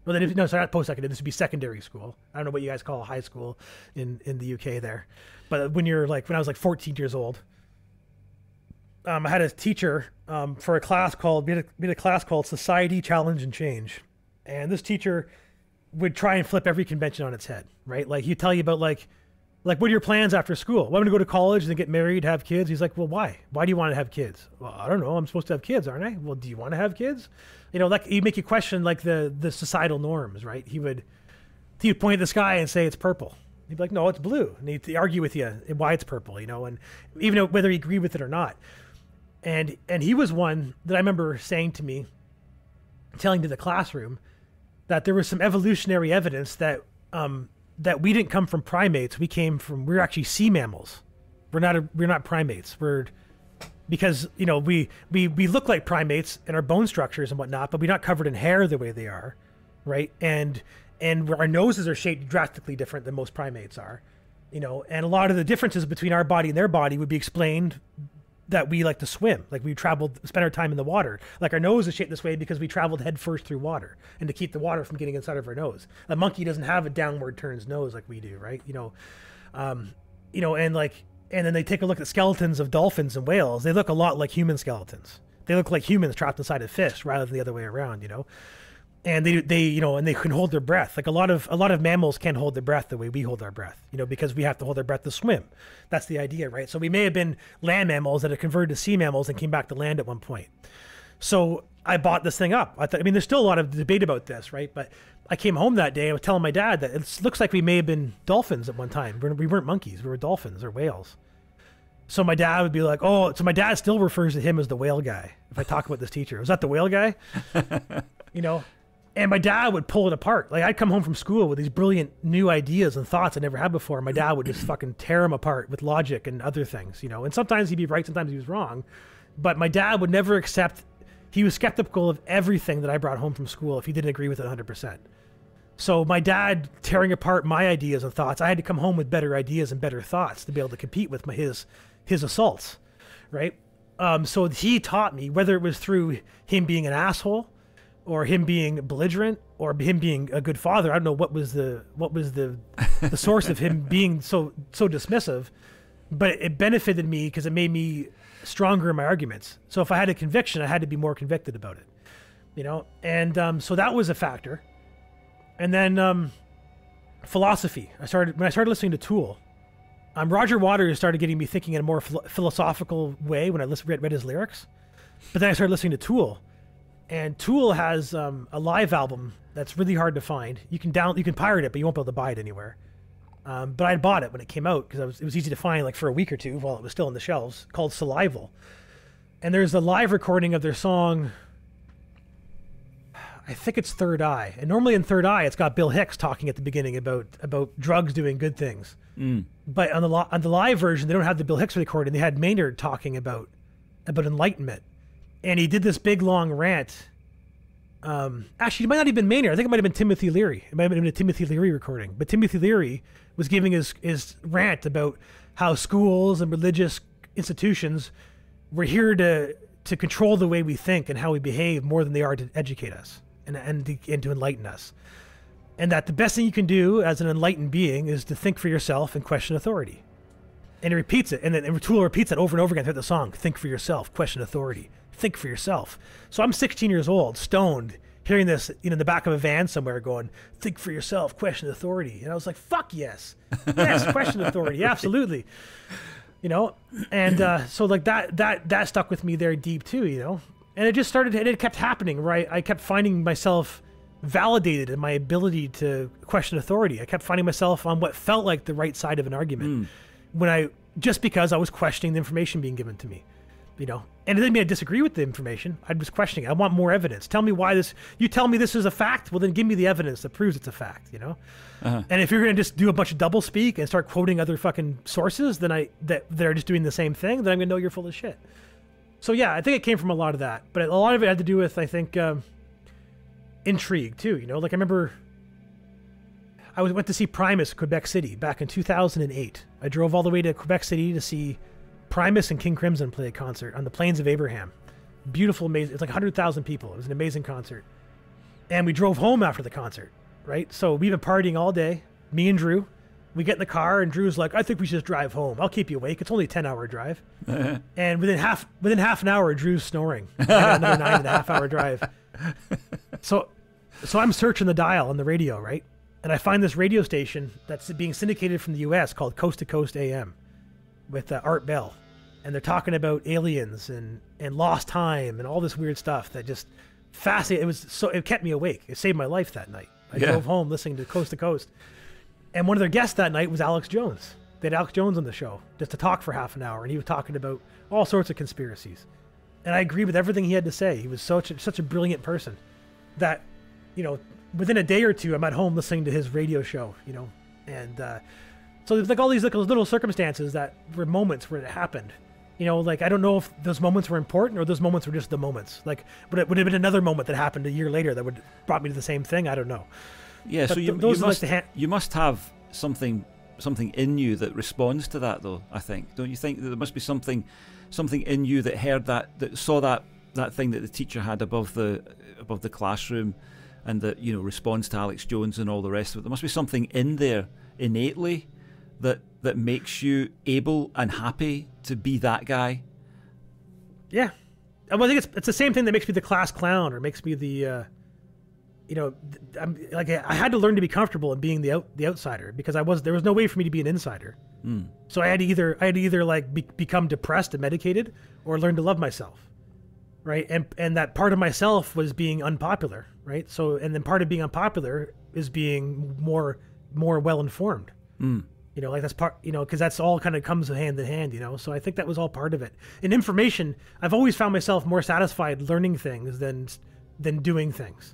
Well, no, sorry, not post-secondary. This would be secondary school. I don't know what you guys call high school in the UK there. But when I was like 14 years old, I had a teacher for a class called, we had a class called Society, Challenge, and Change. And this teacher would try and flip every convention on its head, right? Like he'd tell you about like what are your plans after school? Well, I'm going to go to college and then get married, have kids. He's like, well, why? Why do you want to have kids? Well, I don't know. I'm supposed to have kids, aren't I? Well, do you want to have kids? You know, like he'd make you question like the societal norms, right? He would point at the sky and say it's purple. He'd be like, no, it's blue. And he'd argue with you why it's purple, you know, and even though, whether he agreed with it or not. And he was one that I remember saying to me, telling to the classroom, that there was some evolutionary evidence that we didn't come from primates. We're actually sea mammals. We're not primates. Because, you know, we look like primates in our bone structures and whatnot, but we're not covered in hair the way they are, right? And our noses are shaped drastically different than most primates are, you know. And a lot of the differences between our body and their body would be explained that we like to swim, like we spend our time in the water. Like our nose is shaped this way because we traveled head first through water, and to keep the water from getting inside of our nose. A monkey doesn't have a downward turns nose like we do, right? You know, and then they take a look at skeletons of dolphins and whales. They look a lot like human skeletons. They look like humans trapped inside a fish rather than the other way around, you know. And they you know, and they can hold their breath. Like a lot of mammals can't hold their breath the way we hold our breath, you know, because we have to hold our breath to swim. That's the idea, right? So we may have been land mammals that have converted to sea mammals and came back to land at one point. So I bought this thing up. I mean, there's still a lot of debate about this, right? But I came home that day. I was telling my dad that it looks like we may have been dolphins at one time. We weren't monkeys. We were dolphins or whales. So my dad would be like, oh, so my dad still refers to him as the whale guy if I talk about this teacher. Was that the whale guy? You know? And my dad would pull it apart. Like, I'd come home from school with these brilliant new ideas and thoughts I never had before. My dad would just fucking tear them apart with logic and other things, you know. And sometimes he'd be right, sometimes he was wrong. But my dad would never accept, he was skeptical of everything that I brought home from school if he didn't agree with it 100%. So my dad tearing apart my ideas and thoughts, I had to come home with better ideas and better thoughts to be able to compete with his assaults, right? So he taught me, whether it was through him being an asshole, or him being belligerent, or him being a good father. I don't know what was the source of him being so dismissive, but it benefited me because it made me stronger in my arguments. So if I had a conviction, I had to be more convicted about it, you know. And so that was a factor. And then philosophy. When I started listening to Tool, Roger Waters started getting me thinking in a more philosophical way when I read his lyrics. But then I started listening to Tool. And Tool has a live album that's really hard to find. You can pirate it, but you won't be able to buy it anywhere. But I bought it when it came out because it was easy to find, like, for a week or two while it was still on the shelves, called Salival. And there's a live recording of their song, I think it's Third Eye. And normally in Third Eye, it's got Bill Hicks talking at the beginning about drugs doing good things. But on the live version, they don't have the Bill Hicks recording. They had Maynard talking about enlightenment. And he did this big long rant. Actually, it might not have been Maynard. I think it might have been Timothy Leary. It might have been a Timothy Leary recording. But Timothy Leary was giving his rant about how schools and religious institutions were here to control the way we think and how we behave more than they are to educate us and to enlighten us. And that the best thing you can do as an enlightened being is to think for yourself and question authority. And he repeats it. And then Tool repeats it over and over again throughout the song. Think for yourself, question authority. Think for yourself. So I'm 16 years old, stoned, hearing this, you know, in the back of a van somewhere going, think for yourself, question authority. And I was like, fuck yes. Yes, question authority. Absolutely. You know? And so like that stuck with me there deep too, you know? And it kept happening, right? I kept finding myself validated in my ability to question authority. I kept finding myself on what felt like the right side of an argument just because I was questioning the information being given to me. You know, and it didn't mean I disagree with the information. I was questioning it. I want more evidence. Tell me why you tell me this is a fact. Well, then give me the evidence that proves it's a fact, you know? And if you're going to just do a bunch of double speak and start quoting other fucking sources, then that are just doing the same thing, then I'm going to know you're full of shit. So yeah, I think it came from a lot of that, but a lot of it had to do with, I think, intrigue too, you know? Like I remember I went to see Primus in Quebec City back in 2008. I drove all the way to Quebec City to see Primus and King Crimson play a concert on the Plains of Abraham. Beautiful, amazing. It's like 100,000 people. It was an amazing concert. And we drove home after the concert, right? So we've been partying all day, me and Drew. We get in the car and Drew's like, I think we should just drive home. I'll keep you awake. It's only a 10-hour drive. And within half an hour, Drew's snoring. I got another 9.5-hour drive. So I'm searching the dial on the radio, right? And I find this radio station that's being syndicated from the U.S. called Coast to Coast AM. With Art Bell, and they're talking about aliens and lost time and all this weird stuff that just fascinated. It kept me awake. It saved my life that night. I drove home listening to Coast, and one of their guests that night was Alex Jones. They had Alex Jones on the show just to talk for half an hour, and he was talking about all sorts of conspiracies. And I agree with everything he had to say. He was such a brilliant person that, you know, within a day or two, I'm at home listening to his radio show, you know, and. So there's like all these little circumstances that were moments where it happened. You know, like I don't know if those moments were important or those moments were just the moments. Like, would it have been another moment that happened a year later that would brought me to the same thing? I don't know. Yeah, but so you must have something in you that responds to that, though. I think, don't you think that there must be something in you that heard that saw that thing that the teacher had above the classroom, and that, you know, responds to Alex Jones and all the rest of it. There must be something in there innately that makes you able and happy to be that guy. Yeah. Well, I think it's the same thing that makes me the class clown, or makes me the, you know, I had to learn to be comfortable in being the outsider, because there was no way for me to be an insider. So I had to either like become depressed and medicated, or learn to love myself. Right. And that part of myself was being unpopular. Right. So, and then part of being unpopular is being more well-informed. You know, like that's part, you know, because that's all kind of comes hand in hand, you know. So I think that was all part of it. In information, I've always found myself more satisfied learning things than doing things.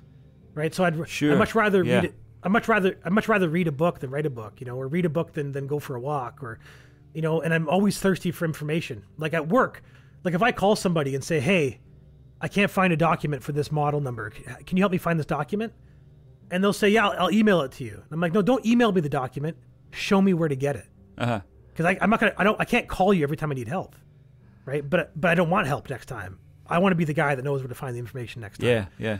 right? So I'd much rather read it. I'd much rather read a book than write a book, or read a book than go for a walk, or, and I'm always thirsty for information. Like at work, like if I call somebody and say, hey, I can't find a document for this model number. Can you help me find this document? And they'll say, yeah, I'll email it to you. And I'm like, no, don't email me the document. Show me where to get it. Because I can't call you every time I need help, right? But I don't want help next time. I want to be the guy that knows where to find the information next time. Yeah.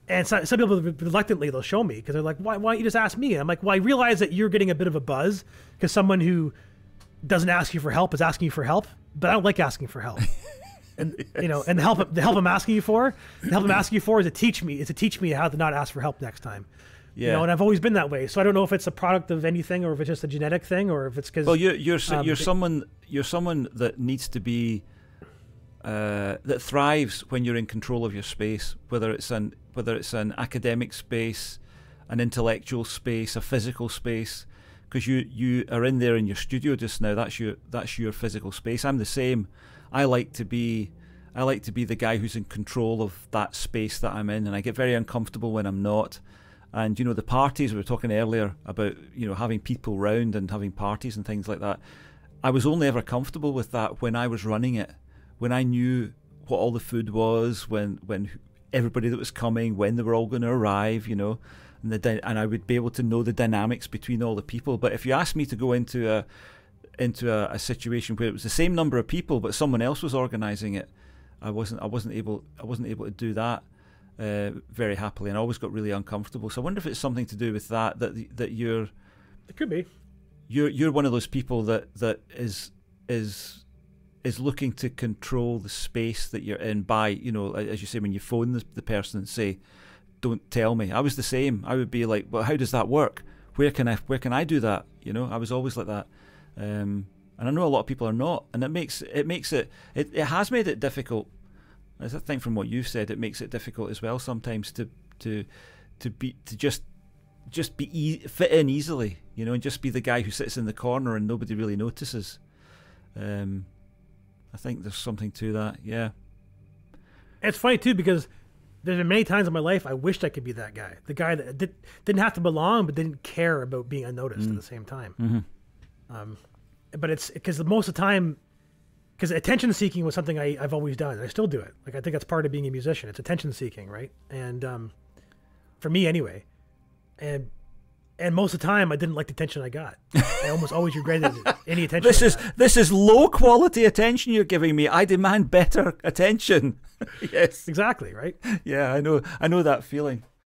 And some people reluctantly they'll show me because they're like, why don't you just ask me? And I'm like, well, I realize that you're getting a bit of a buzz because someone who doesn't ask you for help is asking you for help, but I don't like asking for help. And and the help I'm asking you for is to teach me how to not ask for help next time. Yeah. And I've always been that way. So I don't know if it's a product of anything or if it's just a genetic thing or if it's because. Well, you're someone that needs to be that thrives when you're in control of your space, whether it's an academic space, an intellectual space, a physical space, because you are in there in your studio just now. That's your physical space. I'm the same. I like to be the guy who's in control of that space that I'm in, and I get very uncomfortable when I'm not. And the parties we were talking earlier about, having people round and having parties and things like that. I was only ever comfortable with that when I was running it, when I knew what all the food was, when everybody that was coming, when they were all going to arrive, and I would be able to know the dynamics between all the people. But if you asked me to go into a situation where it was the same number of people but someone else was organising it, I wasn't able to do that very happily, and I always got really uncomfortable. So I wonder if it's something to do with that you're. It could be. You're one of those people that is looking to control the space that you're in by, as you say, when you phone the person and say, don't tell me. I was the same. I would be like, well, how does that work? Where can I do that? I was always like that. And I know a lot of people are not, and it has made it difficult. As I think from what you've said, it makes it difficult as well sometimes to just fit in easily, and just be the guy who sits in the corner and nobody really notices. I think there's something to that. Yeah. It's funny too because there's been many times in my life I wished I could be that guy, the guy that didn't have to belong but didn't care about being unnoticed at the same time. Mm-hmm. But it's because most of the time, because attention seeking was something I've always done. I still do it. Like I think that's part of being a musician. It's attention seeking, right? And for me anyway, and most of the time I didn't like the attention I got. I almost always regretted any attention. This is low quality attention you're giving me. I demand better attention. Yes, exactly, right? Yeah, I know that feeling.